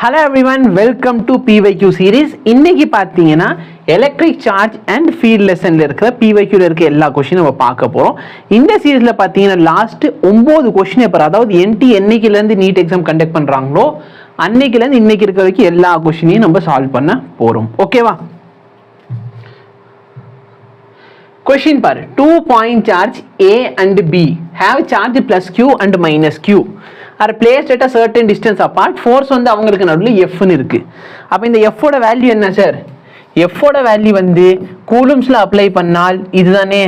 Hello everyone, welcome to PYQ series. இன்னைக்கு பார்த்தீங்கன்னா electric charge and field லெசன்ல இருக்கிற PYQல இருக்க எல்லா கொஸ்டின் நம்ம பார்க்க போறோம். இந்த சீரீஸ்ல பார்த்தீங்கன்னா லாஸ்ட் 9 கொஸ்டின் பேப்பர், அதாவது NT என்னைக்குல இருந்து நீட் எக்ஸாம் கண்டக்ட் பண்றாங்களோ அன்னைக்குல இருந்து இன்னைக்கு இருக்க வரைக்கும் எல்லா கொஸ்டினையும் நம்ம சால்வ் பண்ண போறோம். ஓகேவா? Question பாரு. 2 point charge A and B have charge plus Q and minus Q are placed at a certain distance apart. Force வந்து அவங்களுக்கு நடுவில் F ன்னு இருக்கு. அப்ப இந்த F ஓட வேல்யூ என்ன சார்? F ஓட வேல்யூ வந்து கூலம்ஸ்ல அப்ளை பண்ணால் இதுதானே,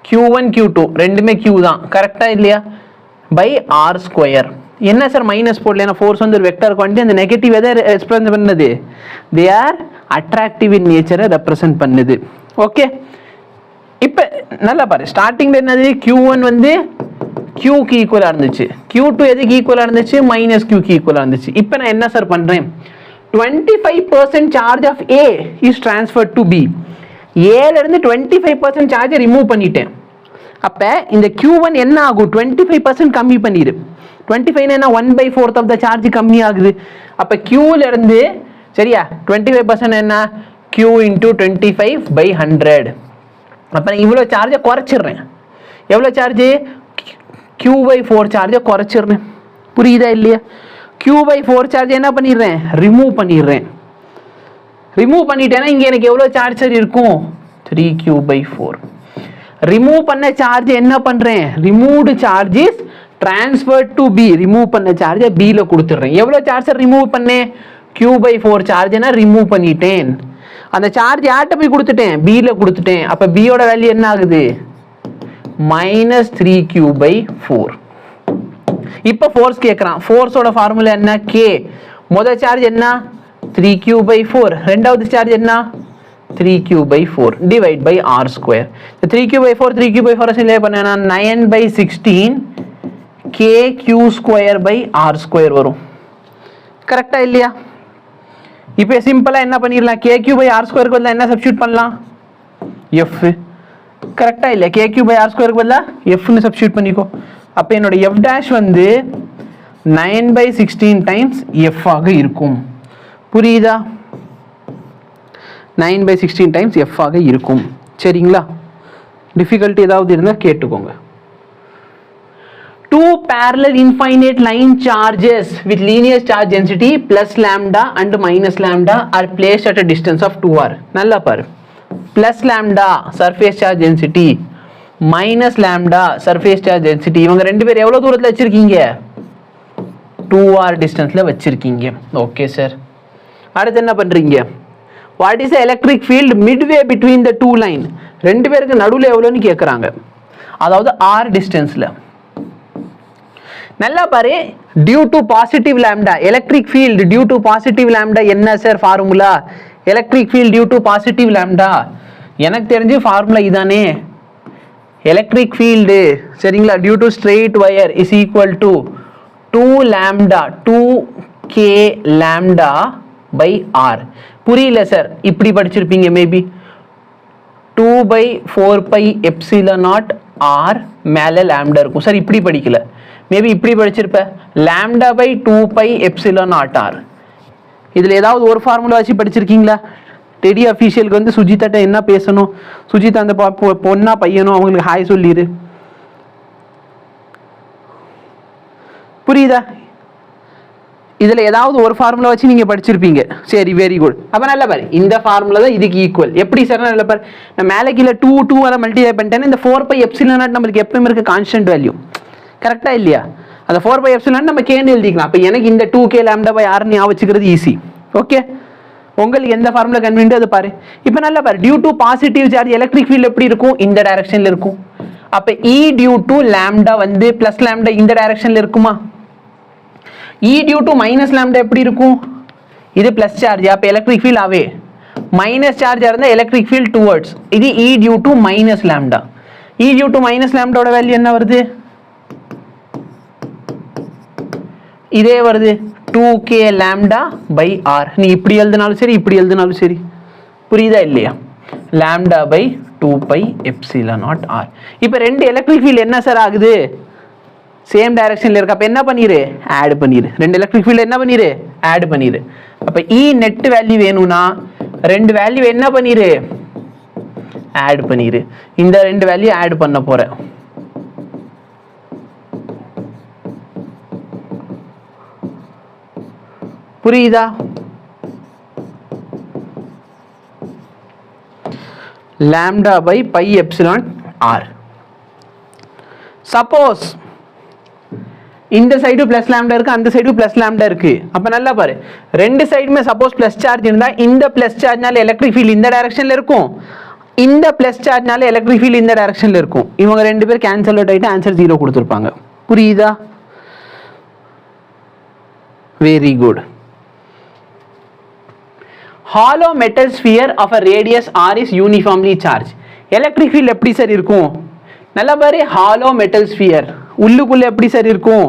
Q1 Q2 ரெண்டுமே Q தான், கரெக்டா இல்லையா? By R square. என்ன சார் மைனஸ் போடல, ஃபோர்ஸ் வந்து ஒரு வெக்டர் குவான்டிட்டி, அந்த நெகட்டிவ் எதை ரெப்ரசென்ட் பண்ணுது? தே ஆர் அட்ராக்டிவ் இன் நேச்சரை ரெப்ரசென்ட் பண்ணுது. ஓகே, இப்போ நல்லா பாரு. ஸ்டார்டிங்ல என்னது, Q1 வந்து Qக்கு ஈக்குவலா இருந்துச்சு, Q2 எதுக்கு ஈக்குவலா இருந்துச்சு? மைனஸ் Qக்கு ஈக்குவலா இருந்துச்சு. இப்போ நான் என்ன சார் பண்றேன், 25% charge of A is transferred to B. ஏல இருந்து 25% சார்ஜை ரிமூவ் பண்ணிட்டேன். அப்ப இந்த Q1 என்ன ஆகும், 25% கம்மி பண்ணிடு. 25 என்ன, 1/4 ஆஃப் த சார்ஜ் கம்மி ஆகுது. அப்ப Qல இருந்து சரியா 25% என்ன, Q இன்டூ 25/100. அப்ப நான் இவ்வளோ சார்ஜை குறைச்சிடுறேன். எவ்வளோ சார்ஜ், Q/4 சார்ஜை குறைச்சிடுறேன். புரியுதா இல்லையா? Q/4 சார்ஜ் என்ன பண்ணிடுறேன், ரிமூவ் பண்ணிடுறேன். ரிமூவ் பண்ணிட்டேன்னா இங்க எனக்கு எவ்வளோ சார்ஜ் சார் இருக்கும், 3Q/4. ரிமூவ் பண்ண சார்ஜ் என்ன பண்றேன், removed charge is transferred to B. Remove பண்ண சார்ஜை Bல கொடுத்துடுறேன். எவ்வளோ சார்ஜ் ரிமூவ் பண்ணேன், Q/4 சார்ஜ் ரிமூவ் பண்ணிட்டேன். அந்த சார்ஜ் யார்கிட்ட போய் கொடுத்துட்டேன், Bல கொடுத்துட்டேன். அப்ப Bயோட வேல்யூ என்ன ஆகுது, மைனஸ் 3Q/4. இப்ப ஃபோர்ஸ் கேட்கறான். ஃபோர்ஸோட ஃபார்முலா என்ன, K. முதல் சார்ஜ் என்ன, 3Q/4. ரெண்டாவது சார்ஜ் என்ன, 3Q/4 divide by R square. 3Q/4 சிலே பண்ணா 9/16 KQ²/R² வரும். கரெக்டா இல்லையா? இப்போ சிம்பிளா என்ன பண்ணிடலாம், KQ/R² பதிலா என்ன சப்ஸ்டிட்யூட் பண்ணலாம், F. கரெக்டா இல்லையா? KQ/R² பதிலா F ன்னு சப்ஸ்டிட்யூட் பண்ணிக்கோ. அப்ப என்னோட F' வந்து 9/16 டைம்ஸ் F ஆக இருக்கும். புரியுதா? 9/16 டைம்ஸ் F ஆக இருக்கும். சரிங்களா? டிஃபிகல்ட்டி ஏதாவது இருந்தா கேட்டுக்கோங்க. Two parallel infinite line charges with linear charge density plus lambda and minus lambda are placed at a distance of 2r. நல்லா பாரு, plus lambda surface charge density, minus lambda surface charge density, இவங்க ரெண்டு பேர் எவ்வளவு தூரத்துல வச்சிருக்கீங்க, 2r டிஸ்டன்ஸ்ல வச்சிருக்கீங்க. Okay sir. அடுத்து என்ன பண்றீங்க, what is the electric field midway between the two line? ரெண்டு பேருக்கு நடுவுல எவ்வளவுன்னு கேக்குறாங்க, அதாவது r டிஸ்டன்ஸ்ல. நல்லா பாரு, due to positive lambda electric field due to positive lambda என்ன sir formula, electric field due to positive lambda எனக்கு தெரிஞ்சு ஃபார்முலா இதானே, எலக்ட்ரிக் ஃபீல்டு சரிங்களா, due to straight wire is equal to 2 lambda 2k lambda by r. புரியல sir, இப்படி படிச்சிருப்பீங்க maybe 2/4πε0 r மேல lambda இருக்கும் சார், இப்படி படிக்கல, மேபி இப்படி படிச்சிருப்ப λ/2πε0 r. இதுல ஏதாவது ஒரு ஃபார்முலா வச்சு படிச்சிருக்கீங்களா? டெடி அஃபீஷியலுக்கு வந்து சுஜிதாட்ட என்ன பேசணும், சுஜிதா அந்த பொண்ணா பையனும் அவங்களுக்கு ஹாய் சொல்லிடு. புரியுதா? இதுல ஏதாவது ஒரு ஃபார்முலா வச்சு நீங்க படிச்சிருப்பீங்க. சரி, வெரி குட். அப்ப நல்ல பாரு, இந்த ஃபார்முலா தான் இதுக்கு ஈக்குவல். எப்படி சார், நல்ல பாரு, நான் மேலே கீழே 2 அதை மல்டிப்ளை பண்ணிட்டேன்னா இந்த 4πε0 நம்மளுக்கு எப்பவுமே இருக்க கான்ஸ்டன்ட் வேல்யூ. கரெக்டா இல்லையா? அந்த 4πε0 நம்ம கேன்னு எழுதிக்கலாம். அப்ப எனக்கு இந்த 2k λ/r ஞாபகம் வச்சுக்கிறது ஈஸி. ஓகே, உங்களுக்கு எந்த ஃபார்முலா கன்வீனியன்ட் அது பாரு. இப்போ நல்லா பாரு, due to positive charge electric field எப்படி இருக்கும், இந்த டைரக்ஷன்ல இருக்கும். அப்ப E டியூ டு லாம்டா வந்து பிளஸ் லாம்டா இந்த டைரக்ஷன்ல இருக்குமா? E due to minus lambda எப்படி இருக்கும், இது பிளஸ் சார்ஜ், அப்ப எலக்ட்ரிக் ஃபீல்ட் அவே. மைனஸ் சார்ஜா இருந்தா எலக்ட்ரிக் ஃபீல்ட் டுவர்ட்ஸ். இது E due to minus lambda. E due to minus லாம்டாவோட வேல்யூ என்ன வருது, இதே வருது 2k λ/r. நீ இப்படி எழுதினாலும் சரி, இப்படி எழுதினாலும் சரி. புரியுதா இல்லையா? λ/2πε0 r. இப்போ ரெண்டு எலக்ட்ரிக் ஃபீல்ட் என்ன சார் ஆகுது, சேம் டைரக்ஷன்ல இருக்கு. அப்ப என்ன பண்ணிரு, ஆட் பண்ணிரு. ரெண்டு எலக்ட்ரிக் ஃபீல்ட் என்ன பண்ணிரு, ஆட் பண்ணிரு. அப்ப E நெட் வேல்யூ வேணும்னா ரெண்டு வேல்யூ என்ன பண்ணிரு, ஆட் பண்ணிரு. இந்த ரெண்டு வேல்யூ ஆட் பண்ண போறேன். புரியுதா? lambda by pi epsilon r. Suppose இந்த சைடு பிளஸ் லாம்டா இருக்கு, அந்த சைடு பிளஸ் லாம்டா இருக்கு. அப்ப நல்லா பாரு, ரெண்டு சைடுமே சப்போஸ் பிளஸ் சார்ஜ் இருந்தா இந்த பிளஸ் சார்ஜ்னால எலக்ட்ரிக் ஃபீல்ட் இந்த டைரக்ஷன்ல இருக்கும், இந்த பிளஸ் சார்ஜ்னால எலக்ட்ரிக் ஃபீல்ட் இந்த டைரக்ஷன்ல இருக்கும். இவங்க ரெண்டு பேர் கேன்சல் அவுட் ஆயிட்டு ஆன்சர் 0 கொடுத்திருப்பாங்க. புரியுதா? Very good. Hollow metal sphere of a radius r is uniformly charged. Electric field எப்படி சார் இருக்கும்? நல்லா பாரு, ஹாலோ மெட்டல் ஸ்பியர் உள்ளுக்குள்ள எப்படி சார் இருக்கும்,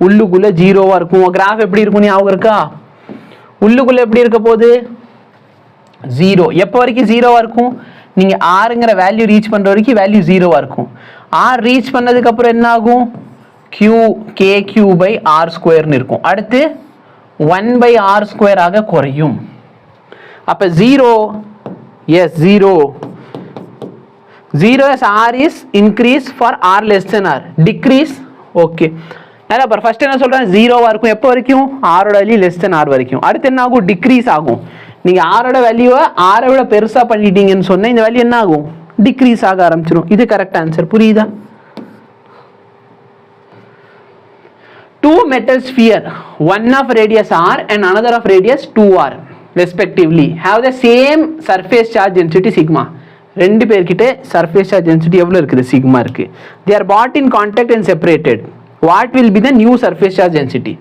உள்ளுக்குள்ள ஜீரோவா இருக்கும். கிராஃப் எப்படி இருக்கும் ஞாபகம் இருக்கா? உள்ளுக்குள்ள எப்படி இருக்க போகுது, ஜீரோ. எப்போ வரைக்கும் ஜீரோவா இருக்கும், நீங்க ஆறுங்கிற வேல்யூ ரீச் பண்ற வரைக்கும் வேல்யூ ஜீரோவா இருக்கும். ஆர் ரீச் பண்ணதுக்கு அப்புறம் என்ன ஆகும், Q K Q by R ஸ்கொயர்னு இருக்கும். அடுத்து 1 பை ஆர் ஸ்கொயர் ஆக குறையும். அப்ப zero, as zero. Zero as r is increase for r less than r, decrease. Okay, நல்லா பாரு. ஃபர்ஸ்ட் என்ன சொல்றேன், ஜீரோவா இருக்கும் எப்போ வரைக்கும், r ஓட வேல்யூ லெஸ் தென் r வரைக்கும். அடுத்து என்ன ஆகும், டிக்ரீஸ் ஆகும். நீங்க r ஓட வேல்யூவை r விட பெருசா பண்ணிட்டீங்கன்னு சொன்னா இந்த வேல்யூ என்ன ஆகும், டிக்ரீஸ் ஆக ஆரம்பிச்சிடும். இது கரெக்ட் ஆன்சர். புரியுதா? Two metal sphere, one of radius r and another of radius 2r respectively have the same surface charge density sigma. ரெண்டு பேர்கிட்ட சர்ஃபேஸ் சார்ஜ் டென்சிட்டி எவ்வளோ இருக்குது, சிக்மா இருக்கு. They are put in contact and separated. What will be the new surface charge density?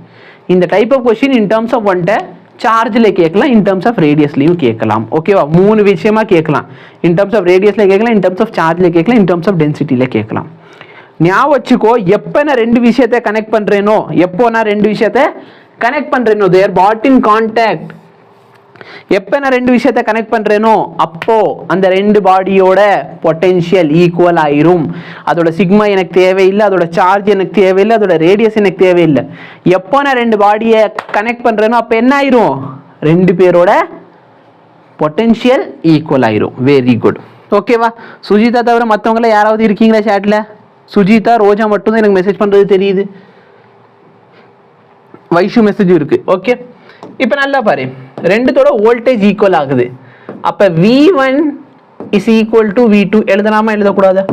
இந்த type of question in terms of ஒன்ட்ட சார்ஜில் கேட்கலாம், in terms of ரேடியஸ்லையும் கேட்கலாம். ஓகேவா? மூணு விஷயமா கேட்கலாம். இன் டர்ம்ஸ் ஆஃப் ரேடியஸ்ல கேட்கலாம், இன் டர்ம்ஸ் ஆஃப் சார்ஜில் கேட்கலாம், இன் டர்ம்ஸ் ஆஃப் டென்சிட்டியில் கேட்கலாம். ஞாபகம் வச்சுக்கோ, எப்போ நான் ரெண்டு விஷயத்தை கனெக்ட் பண்ணுறேனோ, எப்போ நான் ரெண்டு விஷயத்தை கனெக்ட் பண்ணுறேனோ, they are put in contact. எப்ப நான் ரெண்டு விஷயத்தை கனெக்ட் பண்றேனோ அப்போ அந்த ரெண்டு பாடியோட பொட்டென்ஷியல் ஈக்குவல் ஆயிரும். அதோட சிக்மா எனக்கு தேவையில்லை, அதோட சார்ஜ் எனக்கு தேவையில்லை, அதோட ரேடியஸ் எனக்கு தேவையில்லை. எப்போ நான் ரெண்டு பாடியை கனெக்ட் பண்றேனோ அப்ப என்ன ஆயிரும், ரெண்டு பேரோட பொட்டென்ஷியல் ஈக்குவல் ஆயிரும். Very good. ஓகேவா? சுஜிதா தவிர மற்றவங்கள யாராவது இருக்கீங்களா சேட்ல? சுஜிதா, ரோஜா மட்டும் தான் எனக்கு மெசேஜ் பண்றது தெரியுது. வைஷு மெசேஜ் இருக்கு. ஓகே, இப்போ நல்லா பாரு, ரெண்டுத்தோட வோல்டேஜ் ஈக்குவல் ஆகுது. அப்ப V1 is equal to V2 எழுதலாமா எழுதக்கூடாதா?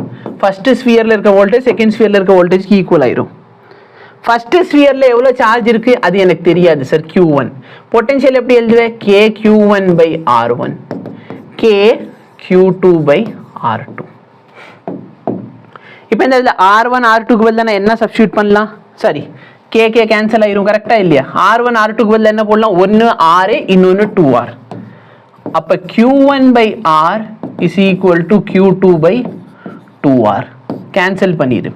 ஃபர்ஸ்ட் ஸ்பியர்ல இருக்க வோல்டேஜ் செகண்ட் ஸ்பியர்ல இருக்க வோல்டேஜ்க்கு ஈக்குவல் ஆயிரும். ஃபர்ஸ்ட் ஸ்பியர்ல எவ்வளவு சார்ஜ் இருக்கு அது எனக்கு தெரியாது சார், Q1. பொட்டன்ஷியல் எப்படி எழுதுவேன், K Q1 by R1 K Q2 by R2. இப்போ இந்த இதுல R1 R2க்கு பதிலா நான் என்ன சப்ஸ்டிட்யூட் பண்ணலாம், சரி K கேன்சல் ஆயிரும். கரெக்டா இல்லையா? R1 R2க்கு பதிலா என்ன போடலாம், ஒன்னு R இன்னொன்னு 2R. அப்ப Q1 by R is equal to Q2 by 2R. Cancel பண்ணிடு.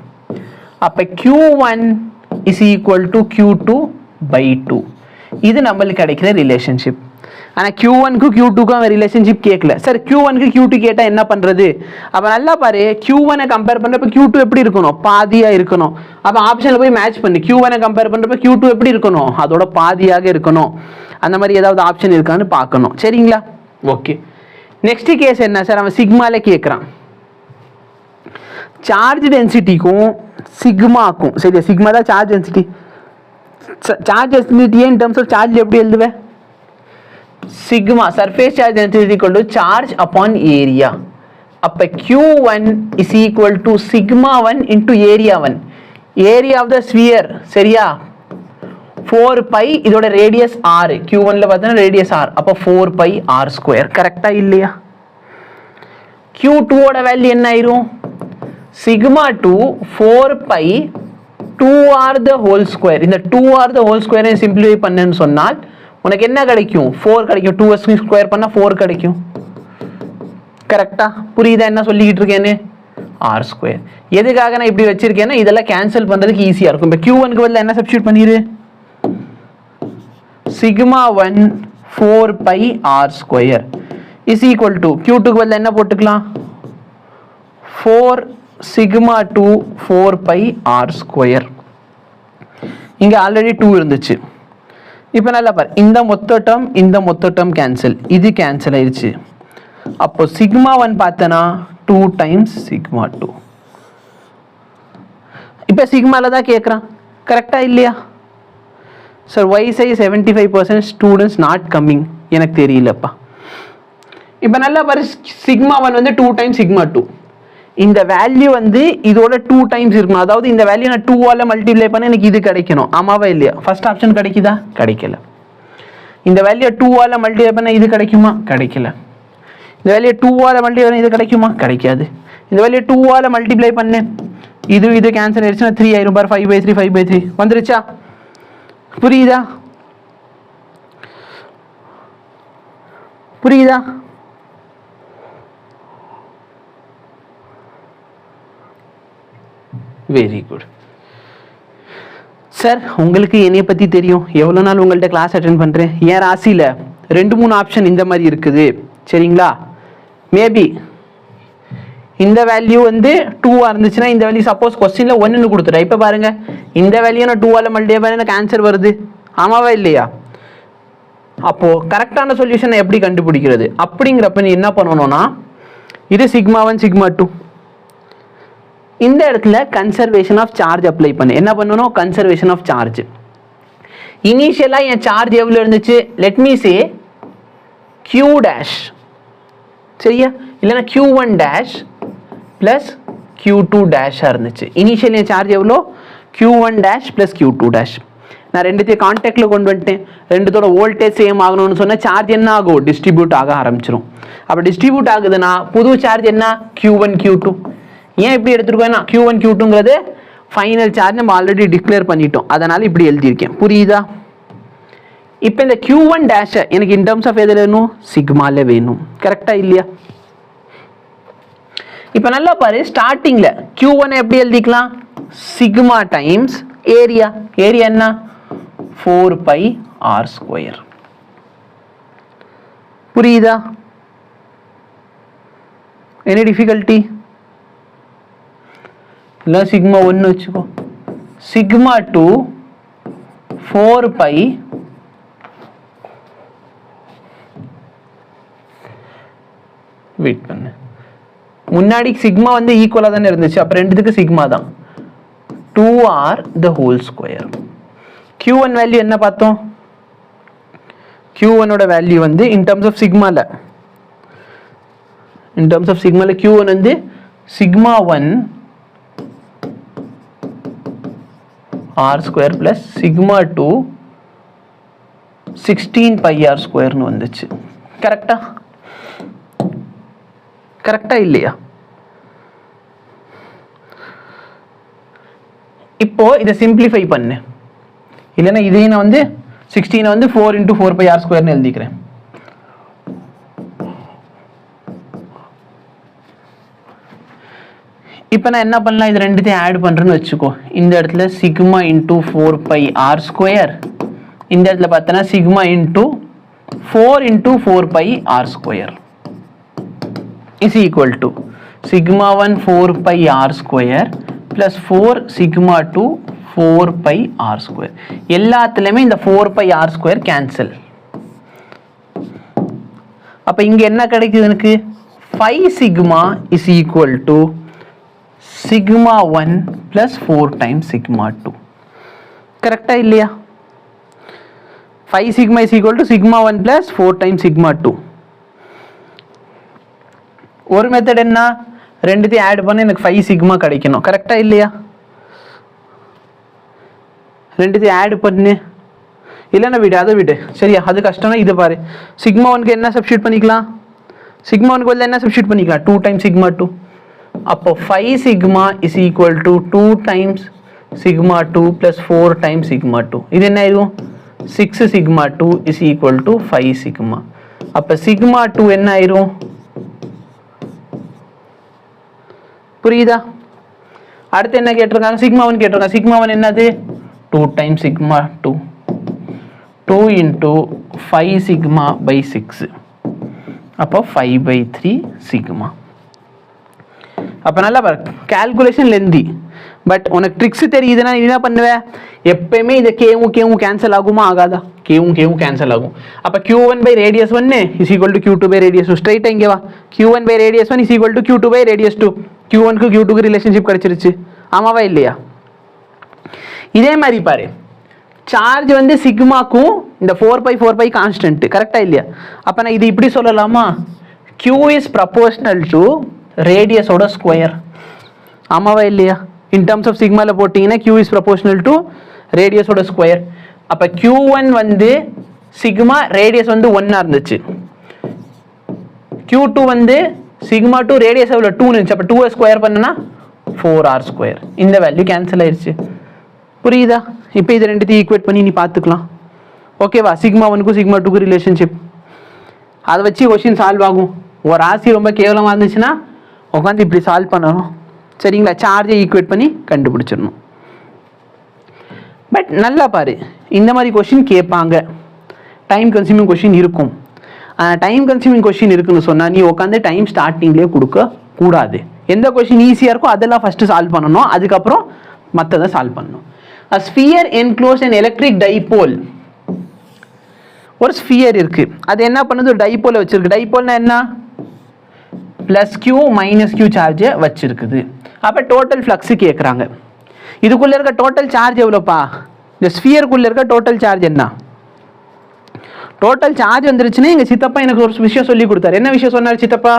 அப்ப Q1 is equal to Q2 by 2. இது நம்மளுக்கு கிடைக்கிற ரிலேஷன்ஷிப். ஆனா Q1க்கு Q2க்கு அவன் ரிலேஷன்ஷிப் கேட்கல. சார் Q1க்கு Q2 கேட்டா என்ன பண்றது? அப்ப நல்லா பாரு, Q1 கம்பேர் பண்றப்ப Q2 எப்படி இருக்கணும், பாதியா இருக்கணும். அப்ப ஆப்ஷன்ல போய் மேட்ச் பண்ணு. Q1 கம்பேர் பண்றப்ப Q2 எப்படி இருக்கணும், அதோட பாதியாக இருக்கணும். அந்த மாதிரி ஏதாவது ஆப்ஷன் இருக்கான்னு பார்க்கணும். சரிங்களா? ஓகே, நெக்ஸ்ட் கேஸ் என்ன சார், அவன் சிக்மால கேட்கறான். சார்ஜ் டென்சிட்டிக்கும் சிக்மாக்கும், சரி சிக்மா தான் சார்ஜ் டென்சிட்டி. சார்ஜ் டென்சிட்டியே இன் டர்ம்ஸ் ஆஃப் சார்ஜ் எப்படி எழுதுவேன், sigma surface charge density is equal to charge upon area. அப்ப Q1 is equal to sigma 1 into area 1, area of the sphere. சரியா? 4 pi, இதோட ரேடியஸ் r, Q1 ல பார்த்தா radius r, அப்ப 4 pi r square. கரெக்ட்டா இல்லையா? Q2 ஓட value என்ன ஆயிரும், sigma 2 4 pi 2r the whole square. இந்த 2r the whole square I simplify பண்ணேன்னு சொன்னால் உனக்கு என்ன கிடைக்கும், 4 கிடைக்கும். 2s ஸ்கொயர் பண்ணா 4 கிடைக்கும். கரெக்டா? புரியுதா என்ன சொல்லிக்கிட்டு இருக்கேன்னு? r square. எதுக்காக நான் இப்படி வச்சிருக்கேன்னா இதெல்லாம் கேன்சல் பண்றதுக்கு ஈஸியா இருக்கும். இப்போ Q1 க்கு பதிலா என்ன சப்ஸ்டிட்யூட் பண்ணிரு, sigma 1 4 pi r square is equal to Q2 க்கு பதிலா என்ன போட்டுக்கலாம், 4 sigma 2 4 pi r ஸ்கொயர். இங்கே ஆல்ரெடி 2 இருந்துச்சு. இப்போ நல்லா பாரு, இந்த மொத்த டேர்ம் கேன்சல், இது கேன்சல் ஆயிடுச்சு. அப்போ சிக்மா 1 பார்த்தனா 2 டைம்ஸ் சிக்மா 2. இப்போ சிக்மாவில் தான் கேட்குறான், கரெக்டாக இல்லையா சார்? ஒய் சை 75% ஸ்டூடெண்ட்ஸ் நாட் கம்மிங், எனக்கு தெரியலப்பா. இப்போ நல்லா பாரு, சிக்மா 1 வந்து 2 டைம்ஸ் சிக்மா 2. இந்த வேல்யூ வந்து இதோட 2 டைம்ஸ் இருக்கணும். அதாவது இந்த வேல்யூ நான் 2ஆல் மல்டிப்ளை பண்ண எனக்கு இது கிடைக்கணும். ஆமாவா இல்லையா? ஃபர்ஸ்ட் ஆப்ஷன் கிடைக்குதா? கிடைக்கல. இந்த வேல்யூ 2ஆல் மல்டிப்ளை பண்ண இது கிடைக்குமா? கிடைக்கல. இந்த வேல்யூ 2ஆல் மல்டிப்ளை பண்ண இது கிடைக்குமா? கிடைக்காது. இந்த வேல்யூ 2ஆல் மல்டிப்ளை பண்ணேன், இது கேன்சல் ஆயிடுச்சுன்னா 3 ஆயிரும் பார். 5/3 வந்துருச்சா? புரியுதா? Very good sir. உங்களுக்கு என்னைய பற்றி தெரியும், எவ்வளோ நாள் உங்கள்கிட்ட கிளாஸ் அட்டென்ட் பண்ணுறேன். ஏன் ராசியில் 2-3 ஆப்ஷன் இந்த மாதிரி இருக்குது, சரிங்களா? மேபி இந்த வேல்யூ வந்து 2ஆக இருந்துச்சுன்னா இந்த வேல்யூ சப்போஸ் கொஸ்டினில் 1ன்னு கொடுத்துட்டேன். இப்போ பாருங்கள், இந்த வேல்யூ நான் 2ஆல் மல்டிப்ளை பண்ண எனக்கு ஆன்சர் வருது. ஆமாவா இல்லையா? அப்போது கரெக்டான சொல்யூஷனை எப்படி கண்டுபிடிக்கிறது அப்படிங்கிறப்ப நீ என்ன பண்ணணும்னா, இது சிக்மா 1 சிக்மா 2, இந்த இடத்துல கன்சர்வேஷன் ஆஃப் சார்ஜ் அப்ளை பண்ணு. என்ன பண்ணணும்? Conservation of charge. இனிஷியலாக என் சார்ஜ் எவ்வளோ இருந்துச்சு? Let me say Q dash, சரியா? இல்லைன்னா Q1 டேஷ் ப்ளஸ் Q2 டேஷாக இருந்துச்சு. இனிஷியல் என் சார்ஜ் எவ்வளோ? Q1 dash plus Q2 dash. நான் ரெண்டுத்தையும் கான்டாக்டில் கொண்டு வந்துட்டேன். ரெண்டுத்தோட வோல்டேஜ் சேம் ஆகணும்னு சொன்னால் சார்ஜ் என்ன ஆகும்? டிஸ்ட்ரிபியூட் ஆக ஆரம்பிச்சிடும். அப்போ டிஸ்ட்ரிபியூட் ஆகுதுன்னா புது சார்ஜ் என்ன? Q1 Q2. ஏன் இப்படி எடுத்துருக்கோம்னா Q1 Q2ங்கிறது ஃபைனல் சார்ஜ் நம்ம ஆல்ரெடி டிக்ளேர் பண்ணிட்டோம், அதனால் இப்படி எழுதியிருக்கேன். புரியுதா? இப்போ இந்த Q1 டேஷை எனக்கு இன் டர்ம்ஸ் ஆஃப் எதில் வேணும்? சிக்மாவில் வேணும். கரெக்டாக இல்லையா? இப்போ நல்லா பாரு, ஸ்டார்டிங்கில் Q1 எப்படி எழுதிக்கலாம்? Sigma times area. ஏரியா என்ன? 4πr². புரியுதா? எனி டிஃபிகல்ட்டி இல்லை? சிக்மா 1 வச்சுக்கோ, சிக்மா 2 4π வெயிட் பண்ணு. முன்னாடி சிக்மா வந்து ஈக்குவலாக தானே இருந்துச்சு, அப்போ ரெண்டுத்துக்கு சிக்மா தான் 2r the whole square. Q1 value என்ன பார்த்தோம்? Q1ஓட வேல்யூ வந்து இன் டர்ம்ஸ் ஆஃப் சிக்மாவில், Q1 வந்து sigma 1 r² plus sigma 2 16πr² வந்துச்சு. கரெக்டா இல்லையா? இப்போ இதை சிம்பிளிஃபை பண்ணு, இல்லைன்னா இதையும் நான் வந்து 16 வந்து 4 × 4πr² எழுதிக்கிறேன். இப்போ நான் என்ன பண்ணலாம்? இது ரெண்டுத்தையும் ஆட் பண்ணுறேன்னு வச்சுக்கோ. இந்த இடத்துல சிக்மா × 4πr², இந்த இடத்துல பார்த்தோன்னா sigma × 4 × 4πr² is equal to sigma 1 4πr² plus 4 sigma 2 4πr². எல்லாத்துலயுமே இந்த 4πr² கேன்சல். அப்ப இங்க என்ன கிடைக்குது எனக்கு? 5 sigma is equal to sigma 1 plus 4 times sigma 2. கரெக்டா இல்லையா? 5 sigma is equal to sigma 1 plus 4 times sigma 2. ஒரு மெத்தட் என்ன? ரெண்டுத்தையும் ஆட் பண்ண எனக்கு 5 சிக்மா கிடைக்கணும். கரெக்டா இல்லையா? ரெண்டுத்தையும் ஆட் பண்ணு, இல்லைன்னா விடு, அதை விடு. சரியா? அது கஷ்டம்னா இது பாரு, சிக்மா 1க்கு என்ன சப்ஸ்டியூட் பண்ணிக்கலாம்? சிக்மா 1க்கு பதிலா என்ன சப்ஸ்டியூட் பண்ணிக்கலாம்? 2 times sigma 2. அப்போ 5 sigma is equal to 2 times sigma 2 plus 4 times sigma 2. இது என்ன ஆயிரும்? 6 sigma 2 is equal to 5 sigma. அப்போ sigma 2 என்ன ஆயிரும்? புரியுதா? அடுத்து என்ன கேட்டிருக்காங்க? சிக்மா 1 கேட்டிருக்காங்க. சிக்மா 1 என்னது? 2 times sigma 2, 2 into 5 sigma by 6, அப்போ 5/3 sigma. அப்போ நல்லா பாரு, கால்குலேஷன் லெந்தி. பட் உனக்கு ட்ரிக்ஸ் தெரியுதுன்னா நீ என்ன பண்ணுவேன், எப்பயுமே இதை கேவும் கேன்சல் ஆகுமா ஆகாதா, கேவும் கேன்சல் ஆகும். அப்போ Q1 by radius 1 is equal to Q2 by radius 2. ஸ்ட்ரைட்டாக இங்கே வா, Q1 by radius 1 is equal to Q2 by radius 2. Q1க்கு Q2க்கு relationship கிடைச்சிருச்சு, ஆமாவா இல்லையா? இதே மாதிரி பாரு, சார்ஜ் வந்து சிக்மாக்கும் இந்த 4π கான்ஸ்டன்ட், கரெக்டாக இல்லையா? அப்போ நான் இது இப்படி சொல்லலாமா, Q is proportional to ரேடியஸோட ஸ்கொயர், ஆமாவா இல்லையா? இன் டர்ம்ஸ் ஆஃப் சிக்மாவில் போட்டிங்கன்னா Q is proportional to ரேடியஸோட ஸ்கொயர். அப்போ Q1 வந்து சிக்மா ரேடியஸ் வந்து 1 இருந்துச்சு, Q2 வந்து சிக்மா டு ரேடியஸ் எவ்வளோ 2 இருந்துச்சு. அப்போ 2 ஸ்கொயர் பண்ணனா 4r². இந்த வேல்யூ கேன்சல் ஆயிடுச்சு, புரியுதா? இப்போ இது ரெண்டுத்தையும் ஈக்குவேட் பண்ணி நீ பார்த்துக்கலாம், ஓகேவா? சிக்மா 1க்கும் சிக்மா 2க்கும் ரிலேஷன்ஷிப், அதை வச்சு கொஸ்டின் சால்வ் ஆகும். ஒரு ராசி ரொம்ப கேவலமாக இருந்துச்சுன்னா உட்காந்து இப்படி சால்வ் பண்ணணும், சரிங்களா? சார்ஜை ஈக்குவேட் பண்ணி கண்டுபிடிச்சிடணும். பட் நல்லா பாரு, இந்த மாதிரி கொஸ்டின் கேட்பாங்க, டைம் கன்சியூமிங் கொஸ்டின் இருக்கும். டைம் கன்சியூமிங் கொஸ்டின் இருக்குன்னு சொன்னால் நீ உட்காந்து டைம் ஸ்டார்டிங்லேயே கொடுக்க கூடாது. எந்த கொஸ்டின் ஈஸியாக இருக்கோ அதெல்லாம் ஃபஸ்ட்டு சால்வ் பண்ணணும், அதுக்கப்புறம் மற்றதை சால்வ் பண்ணணும். A sphere enclosed an electric dipole. ஒரு ஸ்பியர் இருக்கு, அது என்ன பண்ணுது, ஒரு டைபோலை வச்சிருக்கு. டைபோல்னா என்ன, பிளஸ் Q மைனஸ் Q சார்ஜை வச்சிருக்குது. அப்போ டோட்டல் ஃப்ளக்ஸ் கேட்குறாங்க. இதுக்குள்ளே இருக்க டோட்டல் சார்ஜ் எவ்வளோப்பா, இந்த ஸ்பியருக்குள்ளே இருக்க டோட்டல் சார்ஜ் என்ன? டோட்டல் சார்ஜ் வந்துருச்சுன்னா எங்கள் சித்தப்பா எனக்கு ஒரு விஷயம் சொல்லி கொடுத்தாரு. என்ன விஷயம் சொன்னார் சித்தப்பா?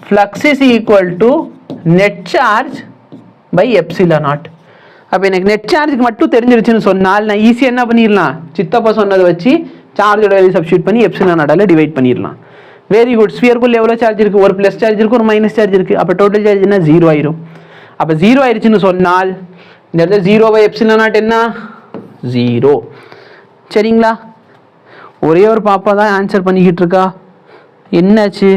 Flux is equal to net charge by epsilon naught. அப்போ எனக்கு நெட் சார்ஜுக்கு மட்டும் தெரிஞ்சிருச்சுன்னு சொன்னால் நான் ஈஸியாக என்ன பண்ணிடலாம், சித்தப்பா சொன்னதை வச்சு சார்ஜோட வேல்யூ சப்ஸ்டியூட் பண்ணி எப்சிலன் நாட்டால டிவைட் பண்ணிடலாம். Very good. ஸ்பியருக்குள்ள எவ்வளோ சார்ஜ் இருக்குது, ஒரு ப்ளஸ் சார்ஜ் இருக்குது, ஒரு மைனஸ் சார்ஜ் இருக்குது. அப்போ டோட்டல் சார்ஜ் என்ன, 0 ஆயிரும். அப்போ 0 ஆயிடுச்சுன்னு சொன்னால் இந்த இடத்துல 0 பை எப்சிலன் நாட் என்ன, 0. சரிங்களா? ஒரே ஒரு பாப்பா தான் ஆன்சர் பண்ணிக்கிட்டு இருக்கா, என்னாச்சு?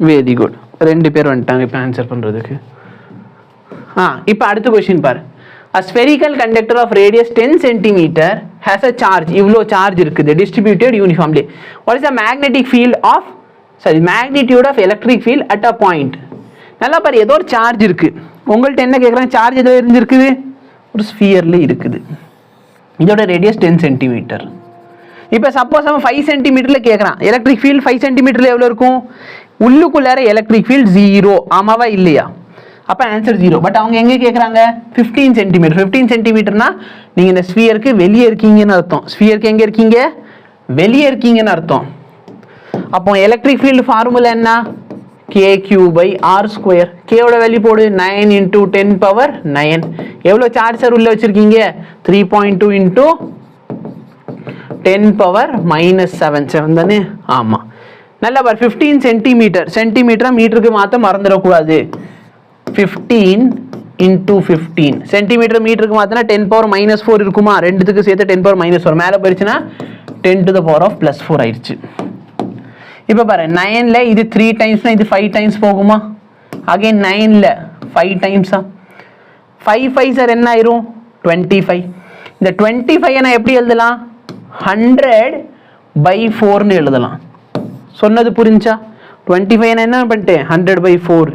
வெரி குட், 2 பேர் வந்துட்டாங்க இப்போ ஆன்சர் பண்ணுறதுக்கு. இப்போ அடுத்த கொஸ்டின் பாரு. A spherical conductor of radius 10 cm has a charge, இவ்வளோ சார்ஜ் இருக்குது, distributed uniformly. What is the magnetic field of, magnitude of electric field at a point? நல்லா பாரு, ஏதோ ஒரு சார்ஜ் இருக்கு. உங்கள்கிட்ட என்ன கேட்குறாங்க, சார்ஜ் ஏதோ இருந்துருக்குது, ஒரு ஸ்பியர்ல இருக்குது, இதோட ரேடியஸ் 10 cm. இப்போ சப்போஸ் அவன் 5 cm கேட்குறான், எலக்ட்ரிக் ஃபீல்ட் 5 cm எவ்வளோ இருக்கும், உள்ளுக்குள்ளார எலக்ட்ரிக் ஃபீல்ட் 0, ஆமாவா இல்லையா? அப்போ ஆன்சர் 0. பட் அவங்க எங்கே கேட்குறாங்க, 15 cm. 15 cmனா நீங்கள் இந்த ஸ்பியருக்கு வெளியே இருக்கீங்கன்னு அர்த்தம். ஸ்பியருக்கு எங்கே இருக்கீங்க, வெளியே இருக்கீங்கன்னு அர்த்தம். அப்போ எலக்ட்ரிக் ஃபீல்டு ஃபார்முலா என்ன, KQ/R². கேவோட வேல்யூ போடு, 9 × 10⁻9. எவ்வளோ சார்ஜ் சார் உள்ளே வச்சுருக்கீங்க, 3.2 × 10⁻−7 தானே? ஆமாம். நல்லா பாரு, 15 cm. சென்டிமீட்டரா மீட்டருக்கு மாற்ற மறந்துடக்கூடாது. 15 × 15 சென்டிமீட்டர் மீட்டருக்கு மாற்றினா 10⁻−4 இருக்குமா, ரெண்டுத்துக்கு சேர்த்து 10⁻−4 மேலே போயிடுச்சுன்னா 10⁻+4 ஆயிடுச்சு. இப்போ பாரு, 9ல் இது 3 டைம்ஸ்னா இது 5 டைம்ஸ் போகுமா, அகைன் 9ல் 5 டைம்ஸா, 5 5 சார் என்ன ஆயிரும், 25. இந்த 25 நான் எப்படி எழுதலாம், 100/4ன்னு எழுதலாம். சொன்னது புரிஞ்சா? 25 என்ன பண்ணிட்டேன், 100/4.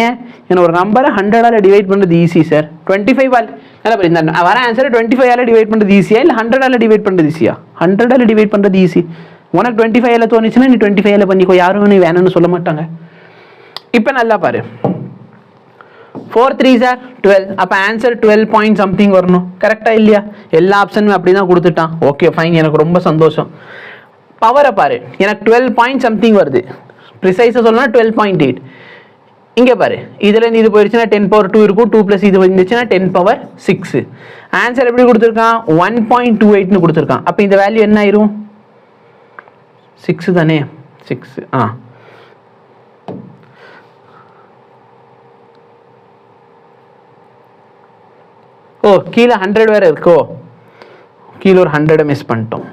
ஏன், என்ன ஒரு நம்பரை 100ஆல் டிவைட் பண்ணுறது ஈஸி சார். 25 நல்லா பாரு, இந்த வர ஆன்சரை 25ஆல் டிவைட் பண்ணுறது ஈஸியா இல்லை 100ஆல் டிவைட் பண்ணுறது ஈஸியா? 100ஆல் டிவைட் பண்ணுறது ஈஸி. உனக்கு 25ஆல் தோணுச்சுன்னா நீ 25ஆல் பண்ணிக்கோ, யாரும் நீ வேணும்னு சொல்ல மாட்டாங்க. இப்போ நல்லா பாரு, 4 3s are 12. அப்போ ஆன்சர் 12 point something வரணும், கரெக்டாக இல்லையா? எல்லா ஆப்ஷனுமே அப்படி தான் கொடுத்துட்டான். ஓகே ஃபைன், எனக்கு ரொம்ப சந்தோஷம். பவரை பாரு, எனக்கு 12 point something வருது, ப்ரிசைஸாக சொல்லணும்னா 12.8. இங்கே பாரு, இதில் இது போயிடுச்சுன்னா 10⁻2 இருக்கும், 2 + இது வந்துச்சுன்னா 10⁻6. ஆன்சர் எப்படி கொடுத்துருக்கான், 1.28ன்னு கொடுத்துருக்கான். அப்போ இந்த வேல்யூ என்ன ஆயிரும், 6 தானே, 6. ஓ கீழே 100 வேற இருக்கோ, கீழே ஒரு 100 மிஸ் பண்ணிட்டோம்.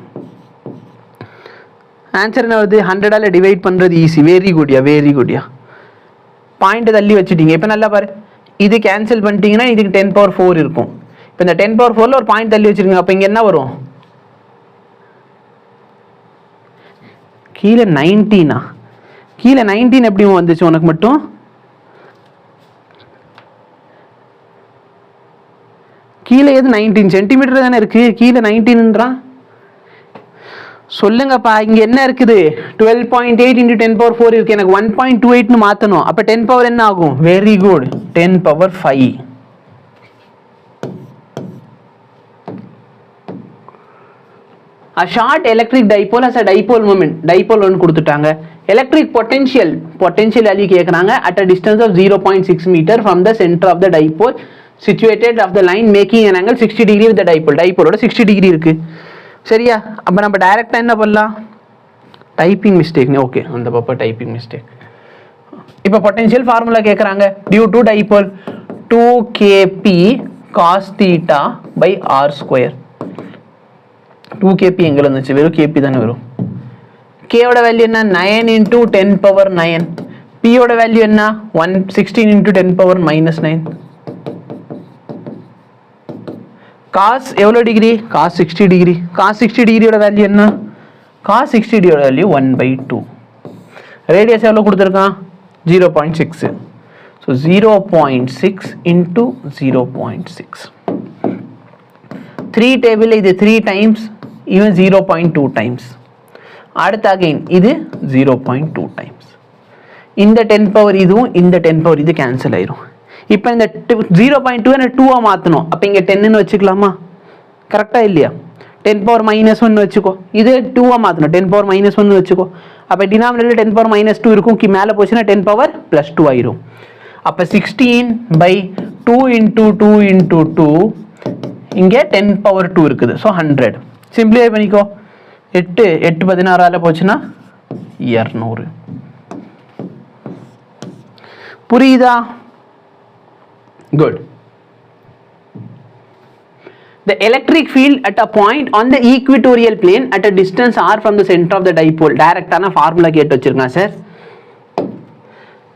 ஆன்சர் என்ன வருது, 100ஆல் டிவைட் பண்ணுறது ஈஸி. வெரி குட்யா, வெரி குட்யா. பாயிண்ட் தள்ளி வச்சுட்டீங்க. இப்போ நல்லா பாரு, இது கேன்சல் பண்ணிட்டீங்கன்னா இதுக்கு 10⁻4 இருக்கும். இப்போ இந்த 10 பவர் 4ல ஒரு பாயிண்ட் தள்ளி வச்சிருக்கீங்க. அப்போ இங்கே என்ன வரும்? கீழே 19. கீழே 19 எப்படி வந்துச்சு உனக்கு மட்டும்? கீழே எது 19 சென்டிமீட்டர் தானே இருக்கு, கீழே 19ன்றான். சொல்லுங்கப்பா, இங்க என்ன இருக்குது? 12.8 into 10 power 4 இருக்கு. எனக்கு 1.28 மாத்தணும். அப்ப 10 பவர் என்ன ஆகும்? Very good, 10 power 5. A short electric dipole has a dipole moment. Dipole ஒன்று கொடுத்துட்டாங்க. Electric potential value கேட்குறாங்க at a distance of 0.6 meter from the center of the dipole situated of the line making an angle 60 degree with the dipole. Dipole ஓட 60 degree இருக்கு. சரியா? அப்போ நம்ம டைரக்டாக என்ன பண்ணலாம்? Typing mistake. ஓகே, அந்த பப்பா டைப்பிங் மிஸ்டேக். இப்போ பொட்டன்ஷியல் ஃபார்முலா கேட்குறாங்க. Due to dipole 2kp cos theta by r square. 2kp எங்கே இருந்துச்சு? வெறும் kp தானே வரும். k ஓட வேல்யூ என்ன? 9 into 10 power 9. p ஓட வேல்யூ என்ன? 116 into 10 power minus 9. cos எவ்வளோ டிகிரி? cos 60 degree. cos 60 டிகிரியோட வேல்யூ என்ன? cos 60 டிகிரியோட வேல்யூ 1/2. ரேடியஸ் எவ்வளோ கொடுத்துருக்கான்? 0.6. So 0.6 into 0.6. 3 டேபிள் இது 3 டைம்ஸ், இவன் 0.2 டைம்ஸ். அடுத்து அகைன் இது 0.2 டைம்ஸ். இந்த 10 பவர் இதுவும் இந்த 10 பவர் இது கேன்சல் ஆயிரும். இப்போ இந்த 0.2 2 மாற்றணும். அப்போ இங்கே 10ன்னு வச்சுக்கலாமா? கரெக்டாக இல்லையா? 10 பவர் -1 வச்சுக்கோ. இது 2 மாற்றணும். 10 பவர் -1 வச்சுக்கோ. அப்போ டினாமினேட்டர் 10 பவர் -2 இருக்கும். மேலே போச்சுன்னா 10 பவர் +2 ஆயிரும். அப்போ 16/2 into 2 into 2, இங்கே 10 பவர் 2 இருக்குது. ஸோ 100. சிம்பிளிஃபை பண்ணிக்கோ. 8 16 போச்சுன்னா 200. புரியுதா? Good. The electric field at a point on the equatorial plane at a distance r from the center of the dipole. டைரக்டான ஃபார்முலா கேட்டு வச்சிருக்கேன் சார்.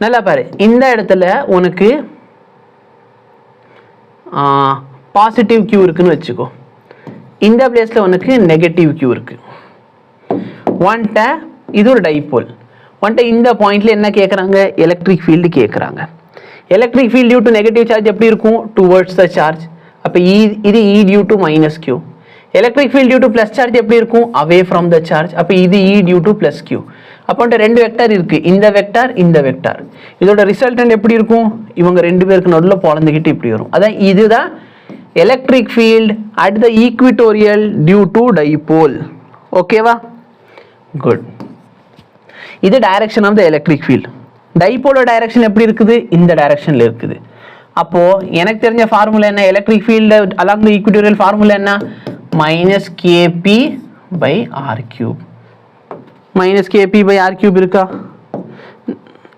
நல்லா பாரு, இந்த இடத்துல உனக்கு பாசிட்டிவ் Q இருக்குன்னு வச்சுக்கோ. இந்த பிளேஸ்ல உனக்கு நெகட்டிவ் Q இருக்கு. ஒன்ட்ட இது ஒரு டைபோல். ஒன்ட்ட இந்த பாயிண்ட்ல என்ன கேட்குறாங்க? எலக்ட்ரிக் ஃபீல்டு கேட்குறாங்க. Electric field due to negative charge எப்படி இருக்கும்? Towards the charge. அப்போ இது E due to -Q. Electric field due to plus charge எப்படி இருக்கும்? Away from the charge. அப்போ இது E டியூ டு +Q. அப்போ 2 வெக்டார் இருக்கு, இந்த வெக்டார் இந்த வெக்டார். இதோட ரிசல்டன்ட் எப்படி இருக்கும்? இவங்க 2 பேருக்கு நடுவில் பொழந்துக்கிட்டு இப்படி வரும். அதான் இதுதான் electric field at the equatorial due to dipole. ஓகேவா? குட். இது direction of the electric field. டைபோலோட டைரக்ஷன் எப்படி இருக்குது? இந்த டைரக்ஷன்ல இருக்குது. அப்போ எனக்கு தெரிஞ்ச ஃபார்முலா என்ன? Electric field along the equatorial formula என்ன? -kp by r3. -kp by r3 இருக்கா?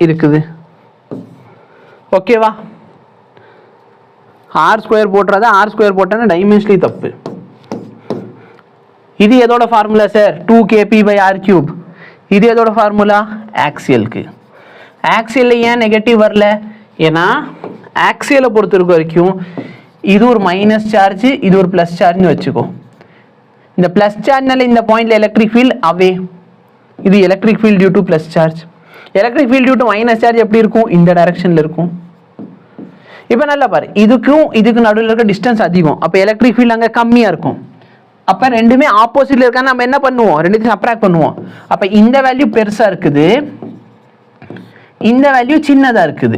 இருக்குது. ஓகேவா? r² போட்டுறதா? r² போட்டா டைமென்ஷனலி தப்பு. இது எதோட formula sir? 2kp by r3. இது எதோட ஃபார்முலா? ஆக்சியலுக்கு. ஆக்சியல்ல ஏன் நெகட்டிவ் வரல? ஏன்னா ஆக்சியலை பொறுத்த வரைக்கும் இது ஒரு மைனஸ் சார்ஜ், இது ஒரு பிளஸ் சார்ஜ்னு வச்சுக்கோ. இந்த பிளஸ் சார்ஜ்னால இந்த பாயிண்ட்ல எலக்ட்ரிக் ஃபீல்ட் அவே. இது electric field due to plus charge. Electric field due to minus charge எப்படி இருக்கும்? இந்த டைரக்ஷன்ல இருக்கும். இப்போ நல்லா பாரு, இதுக்கு நடுவில் இருக்க டிஸ்டன்ஸ் அதிகம். அப்போ எலக்ட்ரிக் ஃபீல்ட் அங்கே கம்மியா இருக்கும். அப்போ ரெண்டுமே ஆப்போசிட்ல இருக்கான்னு நம்ம என்ன பண்ணுவோம்? ரெண்டுத்தையும் சப்ராக்ட் பண்ணுவோம். அப்போ இந்த வேல்யூ பெருசா இருக்குது, இந்த வேல்யூ சின்னதா இருக்குது.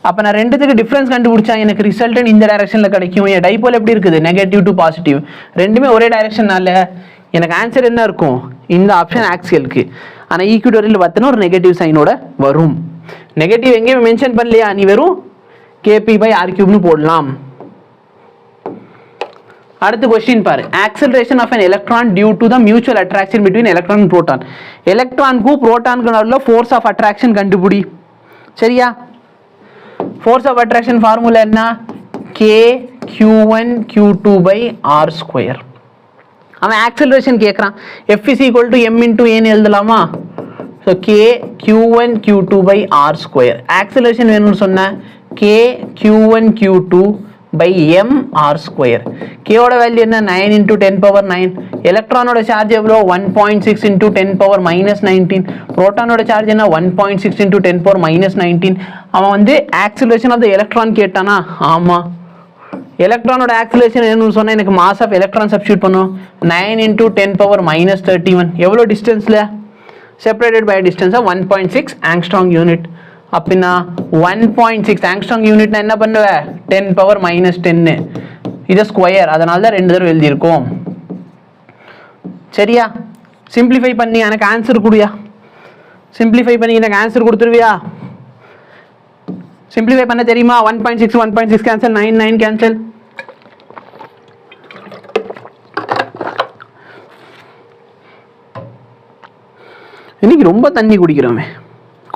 அப்போ நான் ரெண்டுத்துக்கு டிஃபரன்ஸ் கண்டுபிடிச்சா எனக்கு ரிசல்டன் இந்த டைரக்ஷன்ல கிடைக்கும். என் டைபோல் எப்படி இருக்குது? Negative to positive. ரெண்டுமே ஒரே டைரக்ஷனால எனக்கு ஆன்சர் என்ன இருக்கும்? இந்த ஆப்ஷன் ஆக்சியலுக்கு. ஆனால் ஈக்விட்டோரியல் பார்த்தோன்னா ஒரு நெகட்டிவ் சைனோட வரும். நெகட்டிவ் எங்கேயும் மென்ஷன் பண்ணலையா? நீ வெறும் kp/r3 போடலாம். அடுத்த क्वेश्चन பாரு. acceleration of an electron due to the mutual attraction between electron and proton. எலக்ட்ரானுக்கு புரோட்டானுக்கு நடுவுல force of attraction கண்டுபிடி. சரியா? force of attraction ஃபார்முலா என்ன? k(q1 q2/r²). அவன் acceleration கேக்குறான். F is equal to m into a ன்னு எழுதலாமா? so k(q1 q2/r²). acceleration வேணும்னு சொன்ன k(q1 q2 by m r square. K ஓட வேல்யூ என்ன 9 into 10 power 9. எலக்ட்ரானோட சார்ஜ் எவ்வளோ 1.6 into 10 power minus 19. புரோட்டானோட சார்ஜ் என்ன 1.6 into 10 power minus 19. அவன் வந்து ஆக்சிலரேஷன் ஆஃப் த எலக்ட்ரான் கேட்டானா? ஆமாம். எலக்ட்ரானோட ஆக்சிலரேஷன் என்னன்னு சொன்னால் எனக்கு மாஸ் ஆஃப் எலக்ட்ரான் சப்ஸ்டியூட் பண்ணும் 9 into 10 power minus 31. எவ்வளோ டிஸ்டன்ஸில்? Separated by distance of 1.6 angstrom unit. அப்படின்னா 1.6 ஆங்ஸ்ட்ராங் யூனிட்னா என்ன பண்ணுவேன் 10 power minus 10 இது ஸ்கொயர், அதனால தான் 2 தடவை எழுதியிருக்கோம். சரியா? சிம்பிளிஃபை பண்ணி எனக்கு ஆன்சர் கொடுயா. சிம்பிளிஃபை பண்ணி எனக்கு ஆன்சர் கொடுத்துருவியா? சிம்பிளிஃபை பண்ண தெரியுமா? 1.6 1.6 கேன்சல், 9 9 கேன்சல். இன்னைக்கு ரொம்ப தண்ணி குடிக்கிறோமே.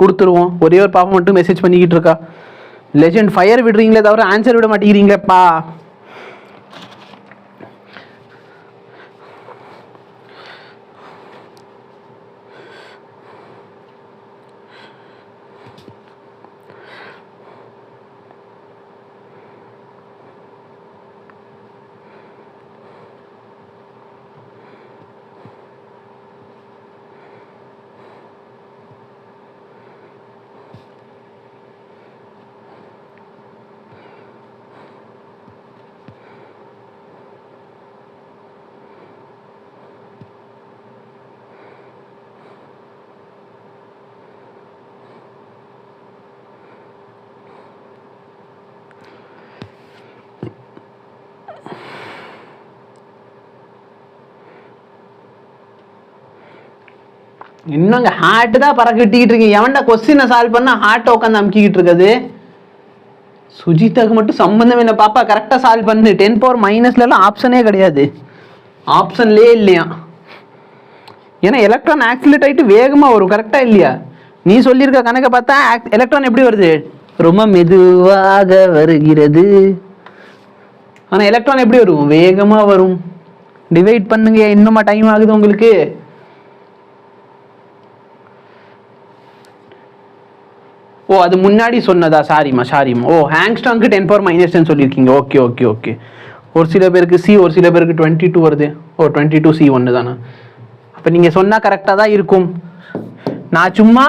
கொடுத்துருவோம். ஒரே ஒரு பாப்பா மட்டும் மெசேஜ் பண்ணிக்கிட்டு இருக்கா, லெஜெண்ட் ஃபயர் விடுறீங்களே தவிர ஆன்சர் விட மாட்டேங்கிறீங்களேப்பா. இன்னும் ஹார்ட் தான் பறக்கிட்டிக்கிட்டு இருக்கீங்க. எவன்டா கொஸ்டினை சால்வ் பண்ணா ஹார்ட்டை உட்காந்து அமுக்கிக்கிட்டு இருக்குது? சுஜிதாக்கு மட்டும் சம்பந்தம் என்ன பாப்பா, கரெக்டாக சால்வ் பண்ணு. 10 power மைனஸ்லாம் ஆப்ஷனே கிடையாது, ஆப்ஷன்லேயே இல்லையா. ஏன்னா எலக்ட்ரான் ஆக்சிலேட் ஆகிட்டு வேகமாக வரும், கரெக்டாக இல்லையா? நீ சொல்லியிருக்க கணக்கை பார்த்தா எலக்ட்ரான் எப்படி வருது? ரொம்ப மெதுவாக வருகிறது. ஆனால் எலக்ட்ரான் எப்படி வரும்? வேகமாக வரும். டிவைட் பண்ணுங்க, இன்னுமா டைம் ஆகுது உங்களுக்கு? ஓ அது முன்னாடி சொன்னதா? சாரிம்மா. ஓ ஆங்ஸ்ட்ராங்க்கு 10 power minus 10 சொல்லியிருக்கீங்க. Okay okay okay. ஒரு சில பேருக்கு சி, ஒரு சில பேருக்கு 22 வருது. ஓ 22 சி 1 தானே. அப்போ நீங்கள் சொன்னால் கரெக்டாக தான் இருக்கும். நான் சும்மா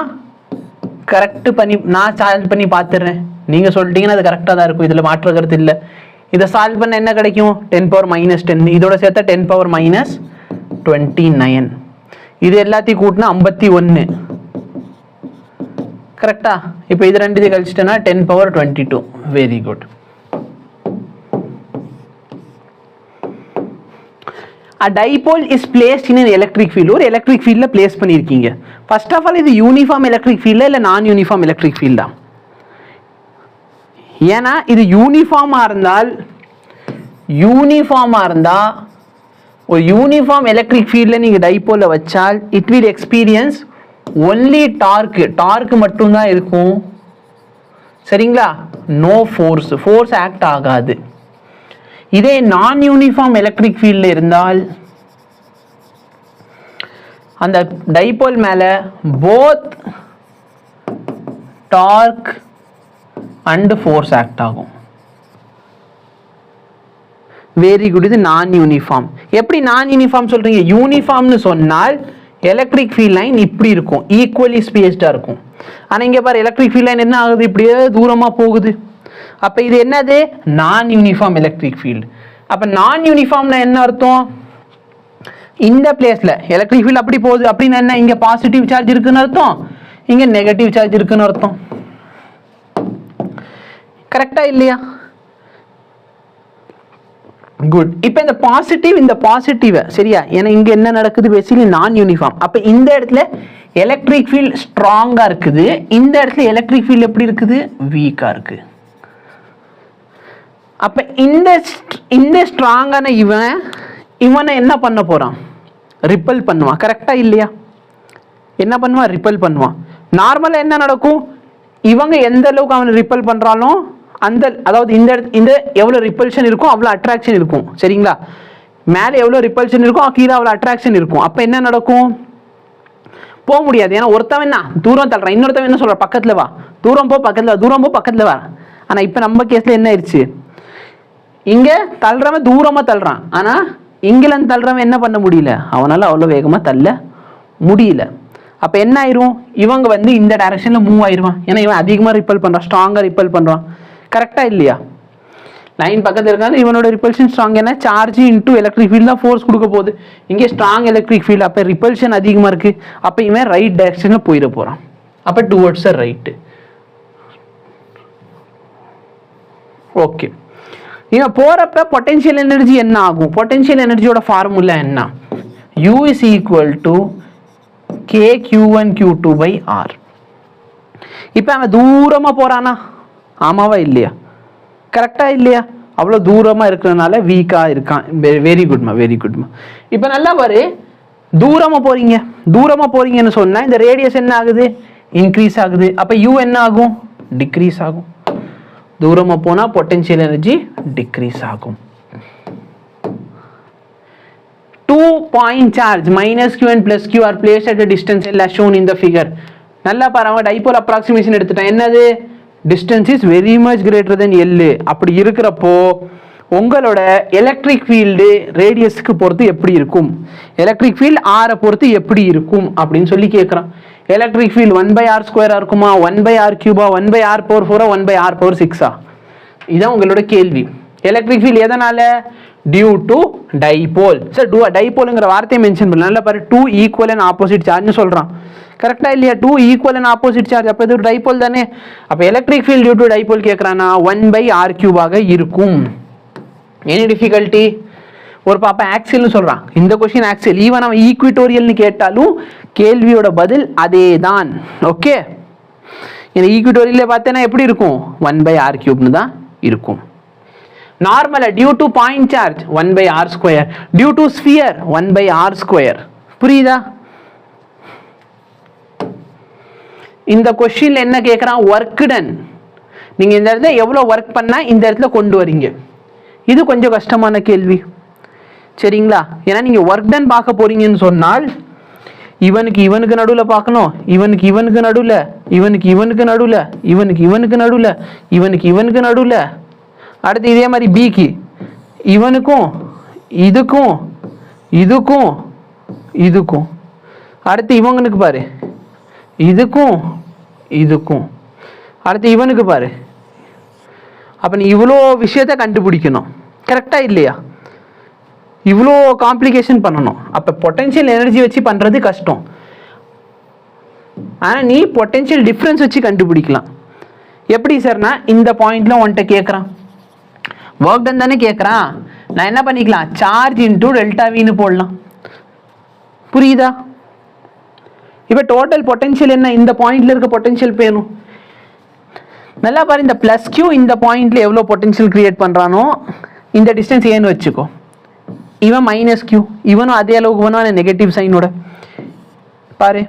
கரெக்டு பண்ணி நான் சால்வ் பண்ணி பார்த்துடுறேன். நீங்கள் சொல்லிட்டீங்கன்னா அது கரெக்டாக தான் இருக்கும், இதில் மாற்ற கருத்து இல்லை. இதை சால்வ் பண்ண என்ன கிடைக்கும்? 10 power minus 10, இதோட சேர்த்தா 10 power minus 29. இது எல்லாத்தையும் கூட்டினா 51. கரெக்டா? இப்போ இது ரெண்டு கழிச்சிட்டேன்னா 10 power 22. Very good. A dipole is placed in an electric field. ஒரு எலக்ட்ரிக் ஃபீல்டில் பிளேஸ் பண்ணியிருக்கீங்க. ஃபர்ஸ்ட் ஆஃப் ஆல் இது யூனிஃபார்ம் எலக்ட்ரிக் ஃபீல்டா இல்லை நான் யூனிஃபார்ம் எலக்ட்ரிக் ஃபீல்டா? ஏன்னா இது யூனிஃபார்மாக இருந்தால் ஒரு யூனிஃபார்ம் எலக்ட்ரிக் ஃபீல்டில் நீங்கள் டைப்போலில் வச்சால் it will experience only torque மட்டும்தான் இருக்கும். சரிங்களா? நோ ஃபோர்ஸ் ஆக்ட் ஆகாது. இதே நான் யூனிஃபார்ம் எலக்ட்ரிக் ஃபீல்டில் இருந்தால் அந்த டைபோல் மேலே both torque and force act ஆகும். Very good. இது நான் யூனிஃபார்ம். எப்படி நான் யூனிஃபார்ம் சொல்றீங்க? யூனிஃபார்ம்னு சொன்னால் எலக்ட்ரிக் ஃபீல்ட் லைன் இப்படி இருக்கும், ஈக்குவலி ஸ்பேஸ்டாக இருக்கும். ஆனால் இங்கே பாரு, எலக்ட்ரிக் ஃபீல்ட் லைன் என்ன ஆகுது? இப்படியே தூரமாக போகுது. அப்போ இது என்னது? நான் யூனிஃபார்ம் எலக்ட்ரிக் ஃபீல்டு. அப்போ நான் யூனிஃபார்ம்னா என்ன அர்த்தம்? இந்த பிளேஸில் எலக்ட்ரிக் ஃபீல்டு அப்படி போகுது அப்படின்னா என்ன? இங்கே பாசிட்டிவ் சார்ஜ் இருக்குன்னு அர்த்தம், இங்கே நெகட்டிவ் சார்ஜ் இருக்குன்னு அர்த்தம். கரெக்டா இல்லையா? குட். இப்போ இந்த பாசிட்டிவ் சரியா? ஏன்னா இங்க என்ன நடக்குது? பேசிக்கலி நான் யூனிஃபார்ம். அப்ப இந்த இடத்துல எலக்ட்ரிக் ஃபீல்ட் ஸ்ட்ராங்கா இருக்குது, இந்த இடத்துல எலக்ட்ரிக் ஃபீல்ட் எப்படி இருக்குது? வீக்கா இருக்கு. அப்ப இந்த ஸ்ட்ராங்கான இவனை என்ன பண்ண போறான்? ரிப்பல் பண்ணுவான். கரெக்டா இல்லையா? என்ன பண்ணுவான்? ரிப்பல் பண்ணுவான். நார்மலா என்ன நடக்கும்? இவங்க எந்த அளவுக்கு அவனை ரிப்பல் பண்றாலும் அந்த, அதாவது இந்த எவ்வளவு ரிப்பல்ஷன் இருக்கும் அவ்வளவு அட்ராக்ஷன் இருக்கும். சரிங்களா? மேலே எவ்வளவு ரிப்பல்ஷன் இருக்கும் கீழே அவ்வளவு அட்ராக்ஷன் இருக்கும். அப்ப என்ன நடக்கும்? போக முடியாது. ஏன்னா ஒருத்தவன் என்ன தூரம் தள்ளுறான், இன்னொருத்தவன் என்ன சொல்றான்? பக்கத்துல வா, தூரம் போ, பக்கத்துல வா, தூரம் போ, பக்கத்துல வா. ஆனா இப்ப நம்ம கேஸ்ல என்ன ஆயிடுச்சு? இங்கே தள்ளுறவன் தூரமாக தள்ளுறான், ஆனால் இங்கிலாந்து தள்ளுறவன் என்ன பண்ண முடியல, அவனால் அவ்வளோ வேகமாக தள்ள முடியல. அப்போ என்ன ஆயிரும், இவங்க வந்து இந்த டைரக்ஷனில் மூவ் ஆயிடுவான். ஏன்னா இவன் அதிகமாக ரிப்பல் பண்ணுறான், ஸ்ட்ராங்காக ரிப்பல் பண்ணுறான். கரெக்டாக இல்லையா? லைன் பக்கத்தில் இருக்காது, இவனோட ரிப்பல்ஷன் ஸ்ட்ராங். ஏன்னா சார்ஜ் இன்டூ எலக்ட்ரிக் ஃபீல்ட் தான் ஃபோர்ஸ் கொடுக்க போகுது. இங்கே ஸ்ட்ராங் எலக்ட்ரிக் ஃபீல்டு, அப்போ ரிப்பல்ஷன் அதிகமாக இருக்குது. அப்போ இவன் ரைட் டைரக்ஷனில் போயிட போகிறான். அப்போ டுவர்ட்ஸ் த ரைட்டு. ஓகே, இவன் போகிறப்ப பொட்டென்ஷியல் எனர்ஜி என்ன ஆகும்? பொட்டென்ஷியல் எனர்ஜியோட ஃபார்முலா என்ன? U is equal to KQ1Q2/R. இப்போ அவன் தூரமாக போகிறானா? ஆமாவா இல்லையா? கரெக்டாக இல்லையா? அவ்வளோ தூரமாக இருக்கிறதுனால வீக்காக இருக்கான். வெரி குட்மா, வெரி குட்மா. இப்போ நல்லா பாரு, தூரமாக போகிறீங்கன்னு சொன்னால் இந்த ரேடியஸ் என்ன ஆகுது? இன்க்ரீஸ் ஆகுது. அப்போ U என்ன ஆகும்? டிக்ரீஸ் ஆகும். தூரமாக போனால் பொட்டென்ஷியல் எனர்ஜி டிக்ரீஸ் ஆகும். 2 point charge minus Q and plus Q are placed at a distance L as shown in the figure. நல்லா பாருங்க, டைபோல் அப்ராக்சிமேஷன் எடுத்துட்டேன். என்னது? Distance is very much greater than L. அப்படி இருக்கிறப்போ உங்களோட எலக்ட்ரிக் ஃபீல்டு ரேடியஸ்க்கு பொறுத்து எப்படி இருக்கும், எலக்ட்ரிக் ஃபீல்டு ஆரை பொறுத்து எப்படி இருக்கும் அப்படின்னு சொல்லி கேட்குறான். எலக்ட்ரிக் ஃபீல்டு 1/r² இருக்குமா, 1/r³ 1/r⁴ 1/r⁴ இதுதான் உங்களோட கேள்வி. எலக்ட்ரிக் ஃபீல்டு எதனால? Due to dipole. சார் டைபோலுங்கிற வார்த்தையை மென்ஷன் பண்ணல. நல்லா பாரு, 2 ஈக்குவல் அண்ட் ஆப்போசிட் சார்ஜ்னு சொல்கிறான். கரெக்டாக இல்லையா? 2 ஈக்குவல் அண்ட் ஆப்போசிட் சார்ஜ், அப்போ இது டைபோல் தானே. அப்போ electric field due to dipole கேட்குறான்னா 1/r³ இருக்கும். Any difficulty? ஒரு பாப்பா ஆக்சில்னு சொல்கிறான். இந்த கொஸ்டின் ஆக்சில், ஈவன் அவன் ஈக்விட்டோரியல்னு கேட்டாலும் கேள்வியோட பதில் அதே தான். ஓகே, இந்த ஈக்விட்டோரியலில் பார்த்தேன்னா எப்படி இருக்கும்? 1/r³ தான் இருக்கும். நார்மலாக due to point charge 1/r², due to sphere 1/r². புரியுதா? இந்த கொஸ்டின்ல என்ன கேட்குறான்? Work done. நீங்கள் இந்த இடத்துல எவ்வளோ ஒர்க் பண்ணால் இந்த இடத்துல கொண்டு வரீங்க. இது கொஞ்சம் கஷ்டமான கேள்வி, சரிங்களா? ஏன்னா நீங்கள் ஒர்க் டன் பார்க்க போறீங்கன்னு சொன்னால் இவனுக்கு நடுவில் பார்க்கணும், இவனுக்கு நடுவில், இவனுக்கு நடுவில், அடுத்து இதே மாதிரி பிக்கு இவனுக்கும் இதுக்கும் அடுத்து இவங்களுக்கு பாரு, இதுக்கும் அடுத்து இவனுக்கு பாரு. அப்போ நீ இவ்வளோ விஷயத்த கண்டுபிடிக்கணும். கரெக்டாக இல்லையா? இவ்வளோ காம்ப்ளிகேஷன் பண்ணணும். அப்போ பொட்டென்ஷியல் எனர்ஜி வச்சு பண்ணுறது கஷ்டம். ஆனால் நீ பொட்டென்ஷியல் டிஃப்ரென்ஸ் வச்சு கண்டுபிடிக்கலாம். எப்படி சார்னா, இந்த பாயிண்ட்ல உன்கிட்ட கேட்குறான், ஒர்க் டன் தானே கேட்குறான். நான் என்ன பண்ணிக்கலாம்? சார்ஜ் இன்டூ ΔVன்னு போடலாம். புரியுதா? இப்போ டோட்டல் பொட்டென்ஷியல் என்ன? இந்த பாயிண்ட்ல இருக்க பொட்டென்ஷியல் வேணும். நல்லா பாரு, இந்த பிளஸ் Q இந்த பாயிண்ட்ல எவ்வளோ பொட்டென்ஷியல் கிரியேட் பண்ணுறானோ, இந்த டிஸ்டன்ஸ் ஏன்னு வச்சுக்கோ. இவன் -Q, இவனும் அதே அளவுக்கு பண்ணுவான் நெகட்டிவ் சைனோட. பாரு,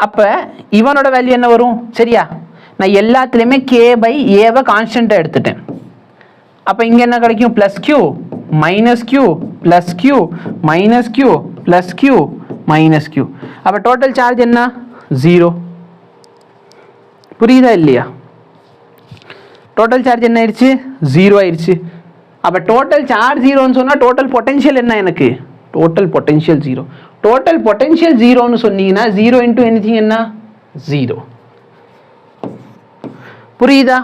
அப்போ இவனோட வேல்யூ என்ன வரும்? சரியா? நான் எல்லாத்துலேயுமே K/A கான்ஸ்டன்ட்டாக எடுத்துட்டேன். அப்போ இங்கே என்ன கிடைக்கும்? +Q -Q +Q -Q +Q -Q. அப்போ டோட்டல் சார்ஜ் என்ன? 0. புரியுதா இல்லையா? டோட்டல் சார்ஜ் என்ன ஆயிடுச்சு? 0 ஆயிடுச்சு. அப்போ டோட்டல் சார்ஜ் 0ன்னு சொன்னால் டோட்டல் பொட்டென்ஷியல் என்ன? எனக்கு டோட்டல் பொட்டென்ஷியல் 0. டோட்டல் பொட்டென்ஷியல் 0ன்னு சொன்னீங்கன்னா 0 × anything என்ன? 0. புரியுதா?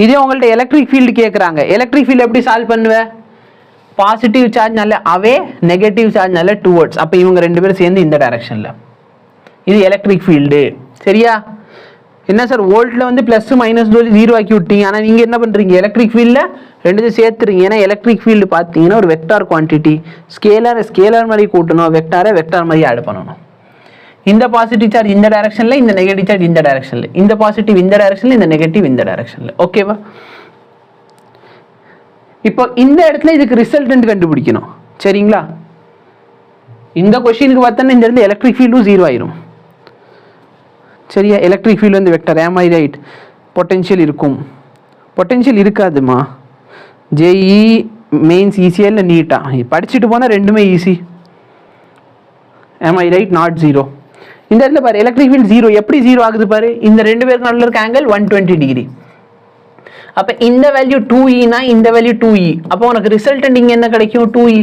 இதே உங்கள்ட்ட எலக்ட்ரிக் ஃபீல்டு கேட்குறாங்க. எலக்ட்ரிக் ஃபீல்டு எப்படி சால்வ் பண்ணுவேன்? பாசிட்டிவ் சார்ஜ்னால அவே, நெகட்டிவ் சார்ஜ்னால டுவர்ட்ஸ். அப்போ இவங்க ரெண்டு பேரும் சேர்ந்து இந்த டைரக்ஷனில். இது எலக்ட்ரிக் ஃபீல்டு. சரியா? என்ன சார், வோல்ட்டில் வந்து ப்ளஸ் மைனஸ் 0 ஆக்கி விட்டீங்க. ஆனால் நீங்கள் என்ன பண்ணுறீங்க? எலக்ட்ரிக் ஃபீல்டில் ரெண்டு சேர்த்துறீங்க. ஏன்னா எலக்ட்ரிக் ஃபீல்டு பார்த்தீங்கன்னா ஒரு வெக்டார் குவான்டிட்டி. ஸ்கேலார் மாதிரி கூட்டணும், வெக்டார் மாதிரி ஆட் பண்ணணும். இந்த பாசிட்டிவ் சார்ஜ் இந்த டைரக்ஷனில், இந்த நெகட்டிவ் சார்ஜ் இந்த டைரக்ஷனில், இந்த பாசிட்டிவ் இந்த டைரக்ஷனில், இந்த நெகட்டிவ் இந்த டைரக்ஷனில். ஓகேவா? இப்போ இந்த இடத்துல இதுக்கு ரிசல்டன்ட் கண்டுபிடிக்கணும். சரிங்களா? இந்த கொஸ்டினுக்கு பார்த்தோன்னா இந்த இடத்துல எலக்ட்ரிக் ஃபீல்டும் 0 ஆயிரும். சரியா? எலக்ட்ரிக் ஃபீல்டு வந்து vector, am I right? Potential இருக்கும், பொட்டென்ஷியல் இருக்காதுமா. ஜேஇ மெயின்ஸ் ஈஸியாக நீட்டாக படிச்சுட்டு போனால் ரெண்டுமே easy. am I right? Not 0. இந்த இடத்துல பாரு, எலக்ட்ரிக் ஃபீல்டு 0. எப்படி 0 ஆகுது பாரு? இந்த ரெண்டு பேருக்கு நடுவில் இருக்க ஆங்கிள் 120 டிகிரி. அப்போ இந்த வேல்யூ 2E இந்த வேல்யூ 2E. அப்போ உனக்கு ரிசல்டன்ட் இங்கே என்ன கிடைக்கும் 2E.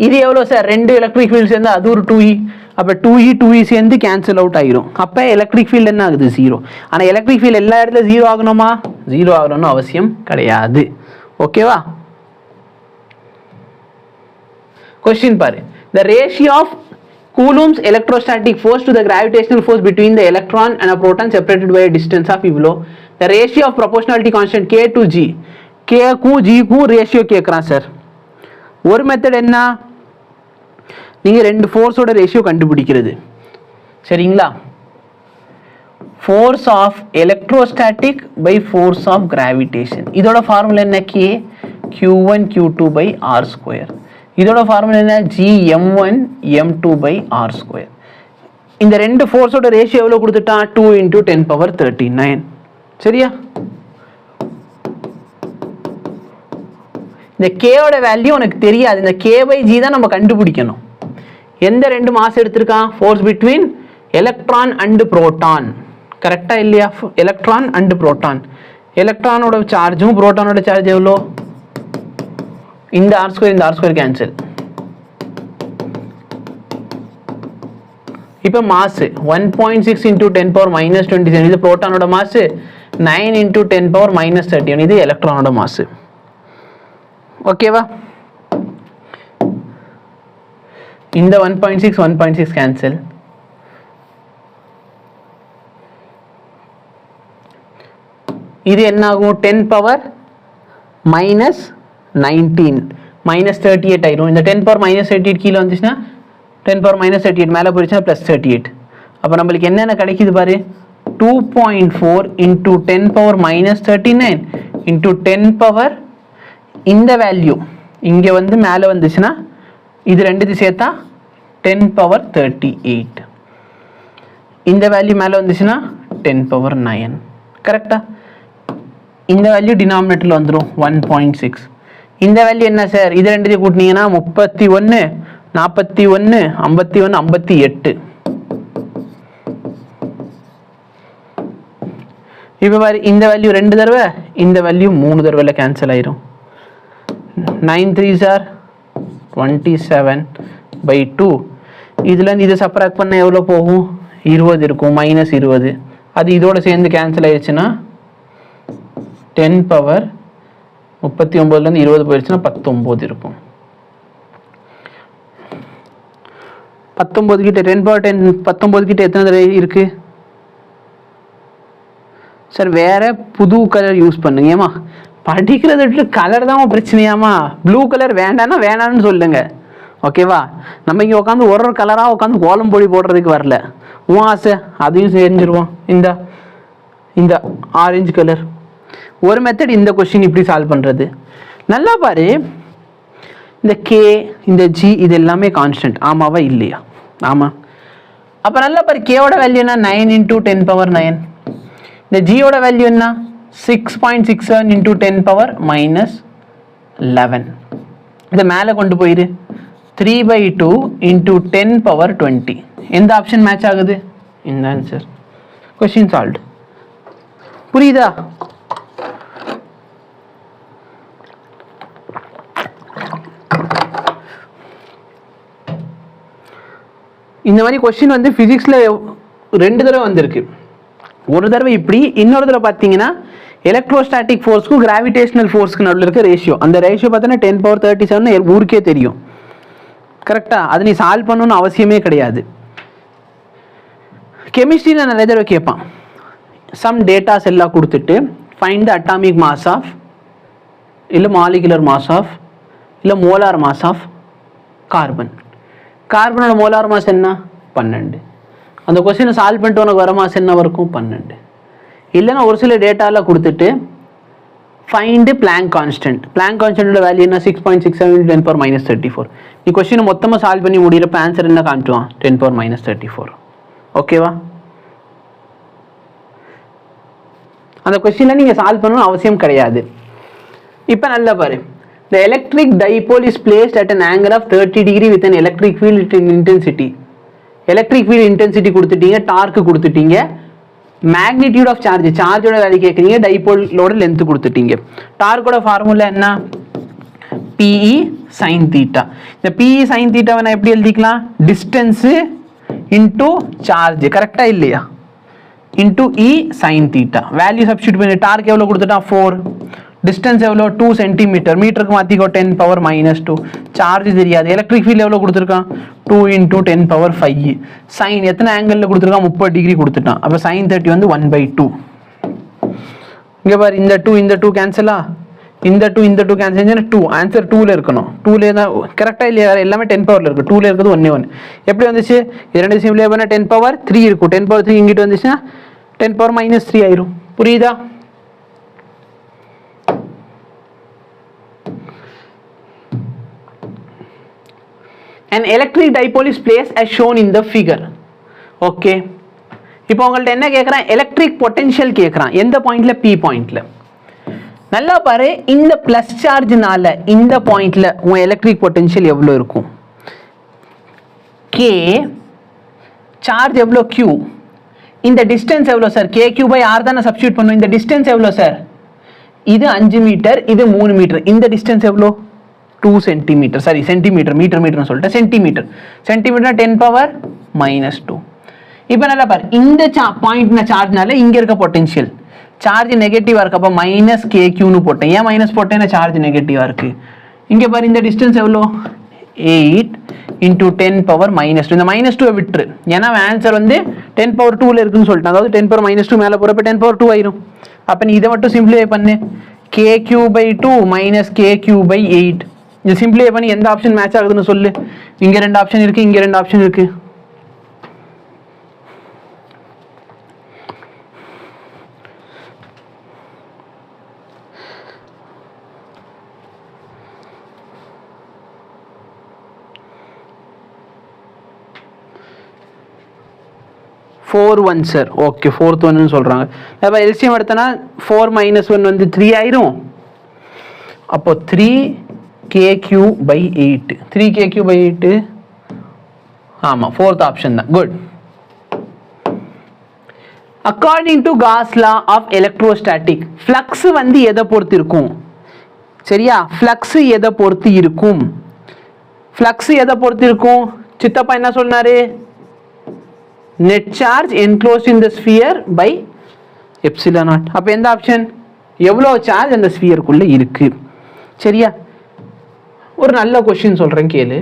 இது எவ்வளோ சார், 2 எலக்ட்ரிக் ஃபீல்டு சேர்ந்து அது ஒரு 2E. அப்போ 2E சேர்ந்து கேன்சல் அவுட் ஆகிரும். அப்போ எலக்ட்ரிக் ஃபீல்டு என்ன ஆகுது 0. ஆனால் எலக்ட்ரிக் ஃபீல்டு எல்லா இடத்துல 0 ஆகணுமா, 0 ஆகணும்னு அவசியம் கிடையாது. ஓகேவா? கொஸ்டின் பாரு. The ratio of Coulomb's electrostatic force to the gravitational force between the electron and a proton separated by a distance of below. The ratio of proportionality constant K to G. K க்கும் G க்கும் ratio கேட்குறான் sir. ஒரு method என்ன, நீங்கள் ரெண்டு ஃபோர்ஸோட ratio கண்டுபிடிக்கிறது. சரிங்களா? Force of electrostatic by force of gravitation. இதோட ஃபார்முலா என்ன, K Q1 Q2 by R square. இதோட ஃபார்முலா என்ன, G M1 M2 by R square. இந்த ரெண்டு ஃபோர்ஸோட ரேஷியோ எவ்வளோ கொடுத்துட்டான், 2 × 10⁻39. சரியா? இந்த கேவோட வேல்யூ உனக்கு தெரியாது, இந்த K/G தான் நம்ம கண்டுபிடிக்கணும். எந்த ரெண்டு மாஸ் எடுத்திருக்கான், force between electron and proton. கரெக்டா இல்லையா? Electron and proton. எலக்ட்ரானோட சார்ஜும் புரோட்டானோட சார்ஜ் எவ்வளோ, இந்த R ஸ்கொயர் இந்த R ஸ்கொயர் கேன்சல். இப்போ மாஸ் 1.6 × 10⁻27. இது புரோட்டானோட மாஸ். 9 × 10⁻31. இது எலக்ட்ரானோட மாஸ். ஓகேவா? இந்த 1.6 கேன்சல். இது என்ன ஆகும், 10⁻−19 -38 ஆயிரும். இந்த 10⁻−38 கீழே வந்துச்சுன்னா 10⁻−38 மேலே போயிடுச்சுன்னா +38. அப்போ நம்மளுக்கு என்னென்ன கிடைக்குது பாரு, 2.4 × 10⁻−39 × 10 இந்த வேல்யூ இங்கே வந்து மேலே வந்துச்சுன்னா இது ரெண்டுத்தையும் சேர்த்தா 10⁻38. இந்த வேல்யூ மேலே வந்துச்சுன்னா 10⁻9. கரெக்டா? இந்த வேல்யூ டினாமினேட்டரில் வந்துடும் 1.6. இந்த வேல்யூ என்ன சார், இது ரெண்டுத்தையும் கூட்டினீங்கன்னா 31 41 51 58. இப்போ பாரு, இந்த வேல்யூ 2 தடவை, இந்த வேல்யூ 3 தடவையில் கேன்சல் ஆயிரும். 9 3s are 27/2. இதுலேருந்து இதை சப்ராக்ட் பண்ண எவ்வளோ போகும், 20 இருக்கும், -20. அது இதோட சேர்ந்து கேன்சல் ஆயிடுச்சுன்னா 10⁻39லேருந்து 20 போயிடுச்சுன்னா 19 இருக்கும். 19 கிட்ட 10⁻10 19 கிட்ட எத்தனை தடவை இருக்கு சார்? வேற புது கலர் யூஸ் பண்ணுங்க. ஏமா படிக்கிறத விட்டு கலர் தான் பிரச்சனையாமா? ப்ளூ கலர் வேண்டாம்னா வேணான்னு சொல்லுங்க. ஓகேவா? நம்ம இங்கே உட்காந்து ஒரு கலராக உட்காந்து கோலம் பொடி போடுறதுக்கு வரல. உன் ஆசை அதையும் செஞ்சிருவோம். இந்த ஆரஞ்சு கலர். ஒரு மெத்தட் இந்த கொஸ்டின் இப்படி சால்வ் பண்ணுறது. நல்லா பாரு, இந்த K இந்த G இது எல்லாமே கான்ஸ்டன்ட். ஆமாவா இல்லையா? ஆமாம். அப்போ நல்லா பாரு, கேவோட வேல்யூ என்ன, 9 × 10⁻9. இந்த ஜியோட வேல்யூ என்ன, 6.67 × 10⁻−11. இதை மேலே கொண்டு போயிரு, 3/2 × 10⁻20. எந்த ஆப்ஷன் மேட்ச் ஆகுது? இந்த ஆன்சர். Question solved. புரியுதா? இந்த மாதிரி கொஸ்டின் வந்து ஃபிசிக்ஸில் 2 தடவை வந்திருக்கு. ஒரு தடவை இப்படி, இன்னொரு தடவை பார்த்தீங்கன்னா எலக்ட்ரோஸ்டாட்டிக் ஃபோர்ஸ்க்கும் கிராவிடேஷனல் ஃபோர்ஸ்க்கு நடுவில் இருக்க ரேஷியோ. அந்த ரேஷியோ பார்த்தீங்கன்னா 10⁻37 ஊருக்கே தெரியும். கரெக்டாக? அது நீ சால்வ் பண்ணணும்னு அவசியமே கிடையாது. கெமிஸ்ட்ரியில் நிறைய தடவை கேட்பான். சம் டேட்டாஸ் எல்லாம் கொடுத்துட்டு find the atomic mass of, இல்லை மாலிகுலர் மாஸ் ஆஃப், இல்லை மோலார் மாஸ் ஆஃப் கார்பன். கார்பனோட மோலார் மாஸ் என்ன, 12. அந்த கொஸ்டினை சால்வ் பண்ணிட்டு உனக்கு வர மாஸ் என்ன இருக்கும், 12. இல்லைன்னா ஒரு சில டேட்டாலாம் கொடுத்துட்டு ஃபைண்டு பிளாங்க் கான்ஸ்டன்ட். பிளாங்க் கான்ஸ்டன்டோட வேல்யூ என்ன, 6.67 × 10⁻34. நீ கொஸ்டினை மொத்தமாக சால்வ் பண்ணி முடியலப்போ ஆன்சர் என்ன காமிச்சுவான், 10⁻34. ஓகேவா? அந்த கொஸ்டினை நீங்கள் சால்வ் பண்ணணும்னு அவசியம் கிடையாது. இப்போ நல்லா பாரு, the electric dipole is placed at an angle of 30 degree with an electric field intensity. Electric field intensity கொடுத்துட்டீங்க, டார்க்கு கொடுத்துட்டீங்க. மேக்னிடியூட் ஆஃப் சார்ஜ், சார்ஜோட வேல்யூ கேட்குறீங்க, டைபோலோட லென்த் கொடுத்துட்டீங்க. டார்க்கோட ஃபார்முலா என்ன? PE sin theta. இந்த PE sin theta நான் எப்படி எழுதிக்கலாம்? Distance into charge, கரெக்டா இல்லையா? Into E sin theta. Value substitute பண்ணி டார்க் எவ்வளோ கொடுத்துட்டான்? 4. டிஸ்டன்ஸ் எவ்வளோ? 2 சென்டிமீட்டர். மீட்டருக்கு மாற்றிக்கோ 10⁻⁻². சார்ஜ் தெரியாது. எலக்ட்ரிக் ஃபீல்டு எவ்வளோ கொடுத்துருக்கான்? 2 × 10⁵. சைன் எத்தனை ஆங்கிளில் கொடுத்துருக்கான்? 30 டிகிரி கொடுத்துட்டான். அப்போ sin 30 வந்து 1/2. இங்கே பாரு, இந்த 2 கேன்சலா, இந்த 2 கேன்சல் 2. ஆன்சர் 2ல இருக்கணும். 2ல தான் கரெக்டாக இல்லையா? எல்லாமே 10 பவரில் இருக்குது. 2ல இருக்கிறது 1 எப்படி வந்துச்சு? இரண்டு சிம்பிளே பண்ணால் 10⁻3 இருக்கும். 10⁻3 இங்கிட்டு வந்துச்சுன்னா 10⁻−3 ஆயிரும். புரியுதா? An electric dipole is placed as shown in the figure. Okay. இப்போ உங்கள்ட்ட என்ன கேட்குறான்? எலக்ட்ரிக் பொட்டன்ஷியல் கேட்குறான். எந்த பாயிண்ட்ல? P பாயிண்ட்ல. நல்லா பாரு, இந்த பிளஸ் சார்ஜ்னால இந்த பாயிண்ட்ல உங்க எலக்ட்ரிக் பொட்டன்ஷியல் எவ்வளோ இருக்கும்? K சார்ஜ் எவ்வளோ? Q. இந்த டிஸ்டன்ஸ் எவ்வளோ சார்? KQ/R தானே சப்ஸ்டிட்யூட் பண்ணும். இந்த டிஸ்டன்ஸ் எவ்வளோ சார்? இது 5 மீட்டர், இது 3 மீட்டர். இந்த டிஸ்டன்ஸ் எவ்வளோ? 2 சென்டிமீட்டர். சாரி, சென்டிமீட்டர், மீட்டர்னு சொல்லிட்டேன். சென்டிமீட்டர் 10⁻². இப்போ நல்லா பாரு, இந்த பாயிண்ட் சார்ஜ்னால இங்க இருக்க பொட்டன்ஷியல், சார்ஜ் நெகட்டிவா இருக்கு. அப்போ -KQன்னு போட்டேன். ஏன் மைனஸ் போட்டேன்னா சார்ஜ் நெகட்டிவா இருக்கு. இங்க பாரு, இந்த டிஸ்டன்ஸ் எவ்வளோ? 8 × 10⁻². இந்த -2 விட்டுரு, ஏன்னா ஆன்சர் வந்து 10⁻2ல இருக்குன்னு சொல்லிட்டேன். அதாவது 10⁻2 மேலே போகிறப்ப 10⁻2 ஆயிரும். அப்போ நீ இதை மட்டும் சிம்பிளிஃபை பண்ணு. KQ/2 -KQ/8. இது சிம்பிளிஃபை பண்ணி எந்த ஆப்ஷன் மேட்ச் ஆகுதுன்னு சொல்லு. இங்க 2 ஆப்ஷன் இருக்கு, இங்க 2 ஆப்ஷன் இருக்கு. Four one sir. Okay, 4th ஒன்னு சொல்றாங்க. அப்போ எல்சிஎம் எடுத்தனா 4 - 1 வந்து 3 ஆயிரும். அப்போ 3KQ/8. 3KQ/8. ஆமா, 4th ஆப்ஷன் தான். Good. According to Gauss law of electrostatic, flux வந்து எதை பொறுத்து இருக்கும்? சரியா, ஃப்ளக்ஸ் எதை பொறுத்து இருக்கும்? ஃப்ளக்ஸ் எதை பொறுத்து இருக்கும்? சித்தப்பா என்ன சொன்னாரு? Net charge enclosed in the sphere by ε0. அப்ப எந்த ஆப்ஷன்? எவ்வளவு சார்ஜ் அந்த ஸ்பியருக்குள்ள இருக்கு. சரியா, ஒரு நல்ல क्वेश्चन சொல்றேன் கேளு.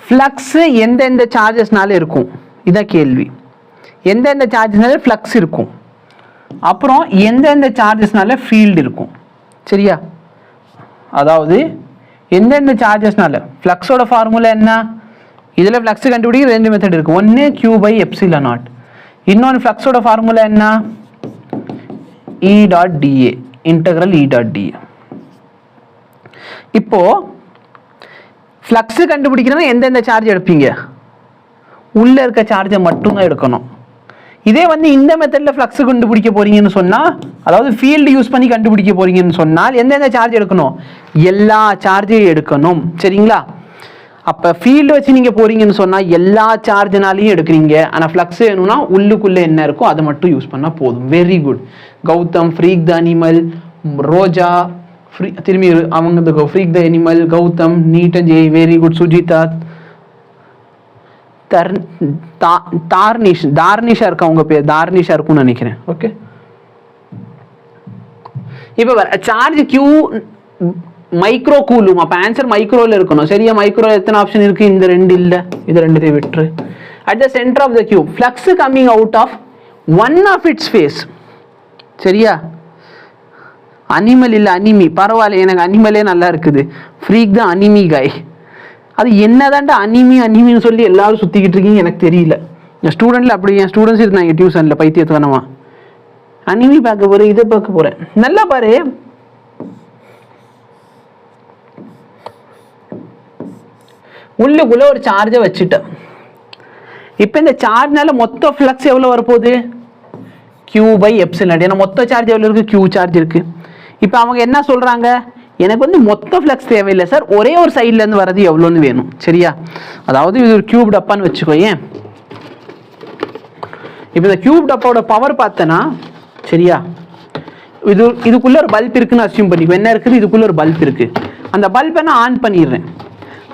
ஃப்ளக்ஸ் எந்தெந்த சார்ஜஸ்னால இருக்கும்? இதான் கேள்வி. எந்தெந்த சார்ஜஸ்னால ஃப்ளக்ஸ் இருக்கும், அப்புறம் எந்தெந்த சார்ஜஸ்னால ஃபீல்டு இருக்கும். சரியா, அதாவது எந்தெந்த சார்ஜஸ்னால. ஃப்ளக்ஸோட ஃபார்முலா என்ன? இதில் ஃப்ளக்ஸ் கண்டுபிடிக்க 2 மெத்தட் இருக்கு. ஒன்று Q/ε0. இன்னொன்று ஃப்ளக்ஸோட ஃபார்முலா என்ன? E.dA, integral E.dA. இப்போ ஃப்ளக்ஸ் கண்டுபிடிக்கிறதுனா எந்தெந்த சார்ஜ் எடுப்பீங்க? உள்ள இருக்க சார்ஜை மட்டும் தான் எடுக்கணும். இதே வந்து இந்த மெத்தட்ல ஃப்ளக்ஸ் கண்டுபிடிக்க போறீங்கன்னு சொன்னா, அதாவது ஃபீல்டு யூஸ் பண்ணி கண்டுபிடிக்க போறீங்கன்னு சொன்னால் எந்தெந்த சார்ஜ் எடுக்கணும்? எல்லா சார்ஜையும் எடுக்கணும். சரிங்களா, அப்ப ஃபீல்டு வச்சு நீங்க போறீங்கன்னு சொன்னா எல்லா சார்ஜ்னாலையும் எடுக்கிறீங்க. ஆனா ஃப்ளக்ஸ் வேணும்னா உள்ளுக்குள்ள என்ன இருக்கோ அதை மட்டும் யூஸ் பண்ணா போதும். Very good. Gautham, freak the animal, Roja, திரும்பி அவங்க freak the animal, Gautham, Neet and Jay, very good. Sujitha, Tharnisha இருக்கா உங்க பேர்? தார்னிஷா இருக்கும்னு நினைக்கிறேன். ஓகே, இப்ப சார்ஜ் Q மைக்ரோ கூலும். அப்ப ஆன்சர் மைக்ரோல இருக்கணும். சரியா, மைக்ரோ எத்தனை ஆப்ஷன் இருக்கு? இந்த 2 இல்ல, இது 2 விட்டுரு. At the centre of the cube flux coming out of one of its face. சரியா, அனிமல் இல்ல அனிமி. பரவாயில்ல, எனக்கு அனிமலே நல்லா இருக்குது. ஃப்ரீக் தான் அனிமி காய். அது என்னதான்டா அனிமின்னு சொல்லி எல்லாரும் சுத்திக்கிட்டு இருக்கீங்க எனக்கு தெரியல. என் ஸ்டூடெண்ட்ல அப்படி என் ஸ்டூடெண்ட்ஸ் இருந்தாங்க டியூஷன்ல பைத்தியத்துக்கானமா. அனிமி பார்க்க போறேன், இதை பார்க்க போறேன். நல்லா பாரு, உள்ளுக்குள்ள ஒரு சார்ஜை வச்சுட்டேன். இப்போ இந்த சார்ஜ்னால மொத்த ஃப்ளக்ஸ் எவ்வளோ வரப்போகுது, Q/ε. ஏன்னா மொத்த சார்ஜ் எவ்வளோ இருக்குது, Q சார்ஜ் இருக்குது. இப்போ அவங்க என்ன சொல்கிறாங்க, எனக்கு வந்து மொத்த ஃப்ளக்ஸ் தேவையில்லை சார், ஒரே ஒரு சைட்லேருந்து வர்றது எவ்வளோன்னு வேணும். சரியா, அதாவது இது ஒரு கியூப் டப்பான்னு வச்சுக்கோ. ஏன் இப்போ இந்த கியூப் டப்பாவோட பவர் பார்த்தேன்னா, சரியா, இதுக்குள்ளே ஒரு பல்ப் இருக்குன்னு அசியூம் பண்ணிக்கோ. என்ன இருக்குது, இதுக்குள்ளே ஒரு பல்ப் இருக்குது. அந்த பல்பை நான் ஆன் பண்ணிடுறேன்.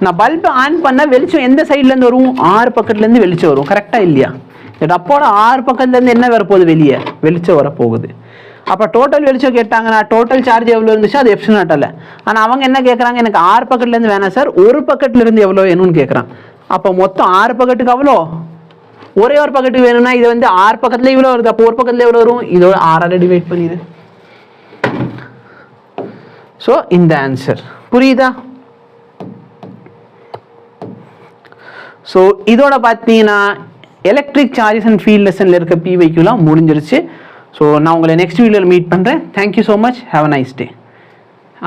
நான் பல்பை ஆன் பண்ணால் வெளிச்சம் எந்த சைட்லேருந்து வரும், 6 பக்கத்துலேருந்து வெளிச்சம் வரும். கரெக்டாக இல்லையா? இந்த டப்போட 6 பக்கத்துலேருந்து என்ன வரப்போகுது, வெளியே வெளிச்சம் வரப்போகுது. அப்போ டோட்டல் வெளிச்சம் கேட்டாங்கன்னா டோட்டல் சார்ஜ் எவ்வளோ இருந்துச்சு, அது எப்சிலான் அல்ல. ஆனால் அவங்க என்ன கேட்குறாங்க, எனக்கு 6 பக்கத்துலேருந்து வேணாம் சார், ஒரு பக்கத்துலேருந்து எவ்வளோ வேணும்னு கேட்குறான். அப்போ மொத்தம் 6 பக்கத்துக்கு அவ்வளோ, ஒரே ஒரு பக்கத்துக்கு வேணும்னா இது வந்து 6 பக்கத்தில் இவ்வளோ வருது. அப்போ ஒரு பக்கத்தில் எவ்வளோ வரும், இதோட 6ஆல் டிவைட் பண்ணிடு. ஸோ இந்த ஆன்சர் புரியுதா? ஸோ இதோட பார்த்தீங்கன்னா எலக்ட்ரிக் சார்ஜஸ் அண்ட் ஃபீல்ட் லெசனில் இருக்க PYQலாம் முடிஞ்சிருச்சு. ஸோ நான் உங்களை நெக்ஸ்ட் வீடியோவில் மீட் பண்ணுறேன். Thank you so much, have a nice day.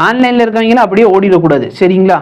ஆன்லைனில் இருக்கவங்களாம் அப்படியே ஓடிடக்கூடாது, சரிங்களா?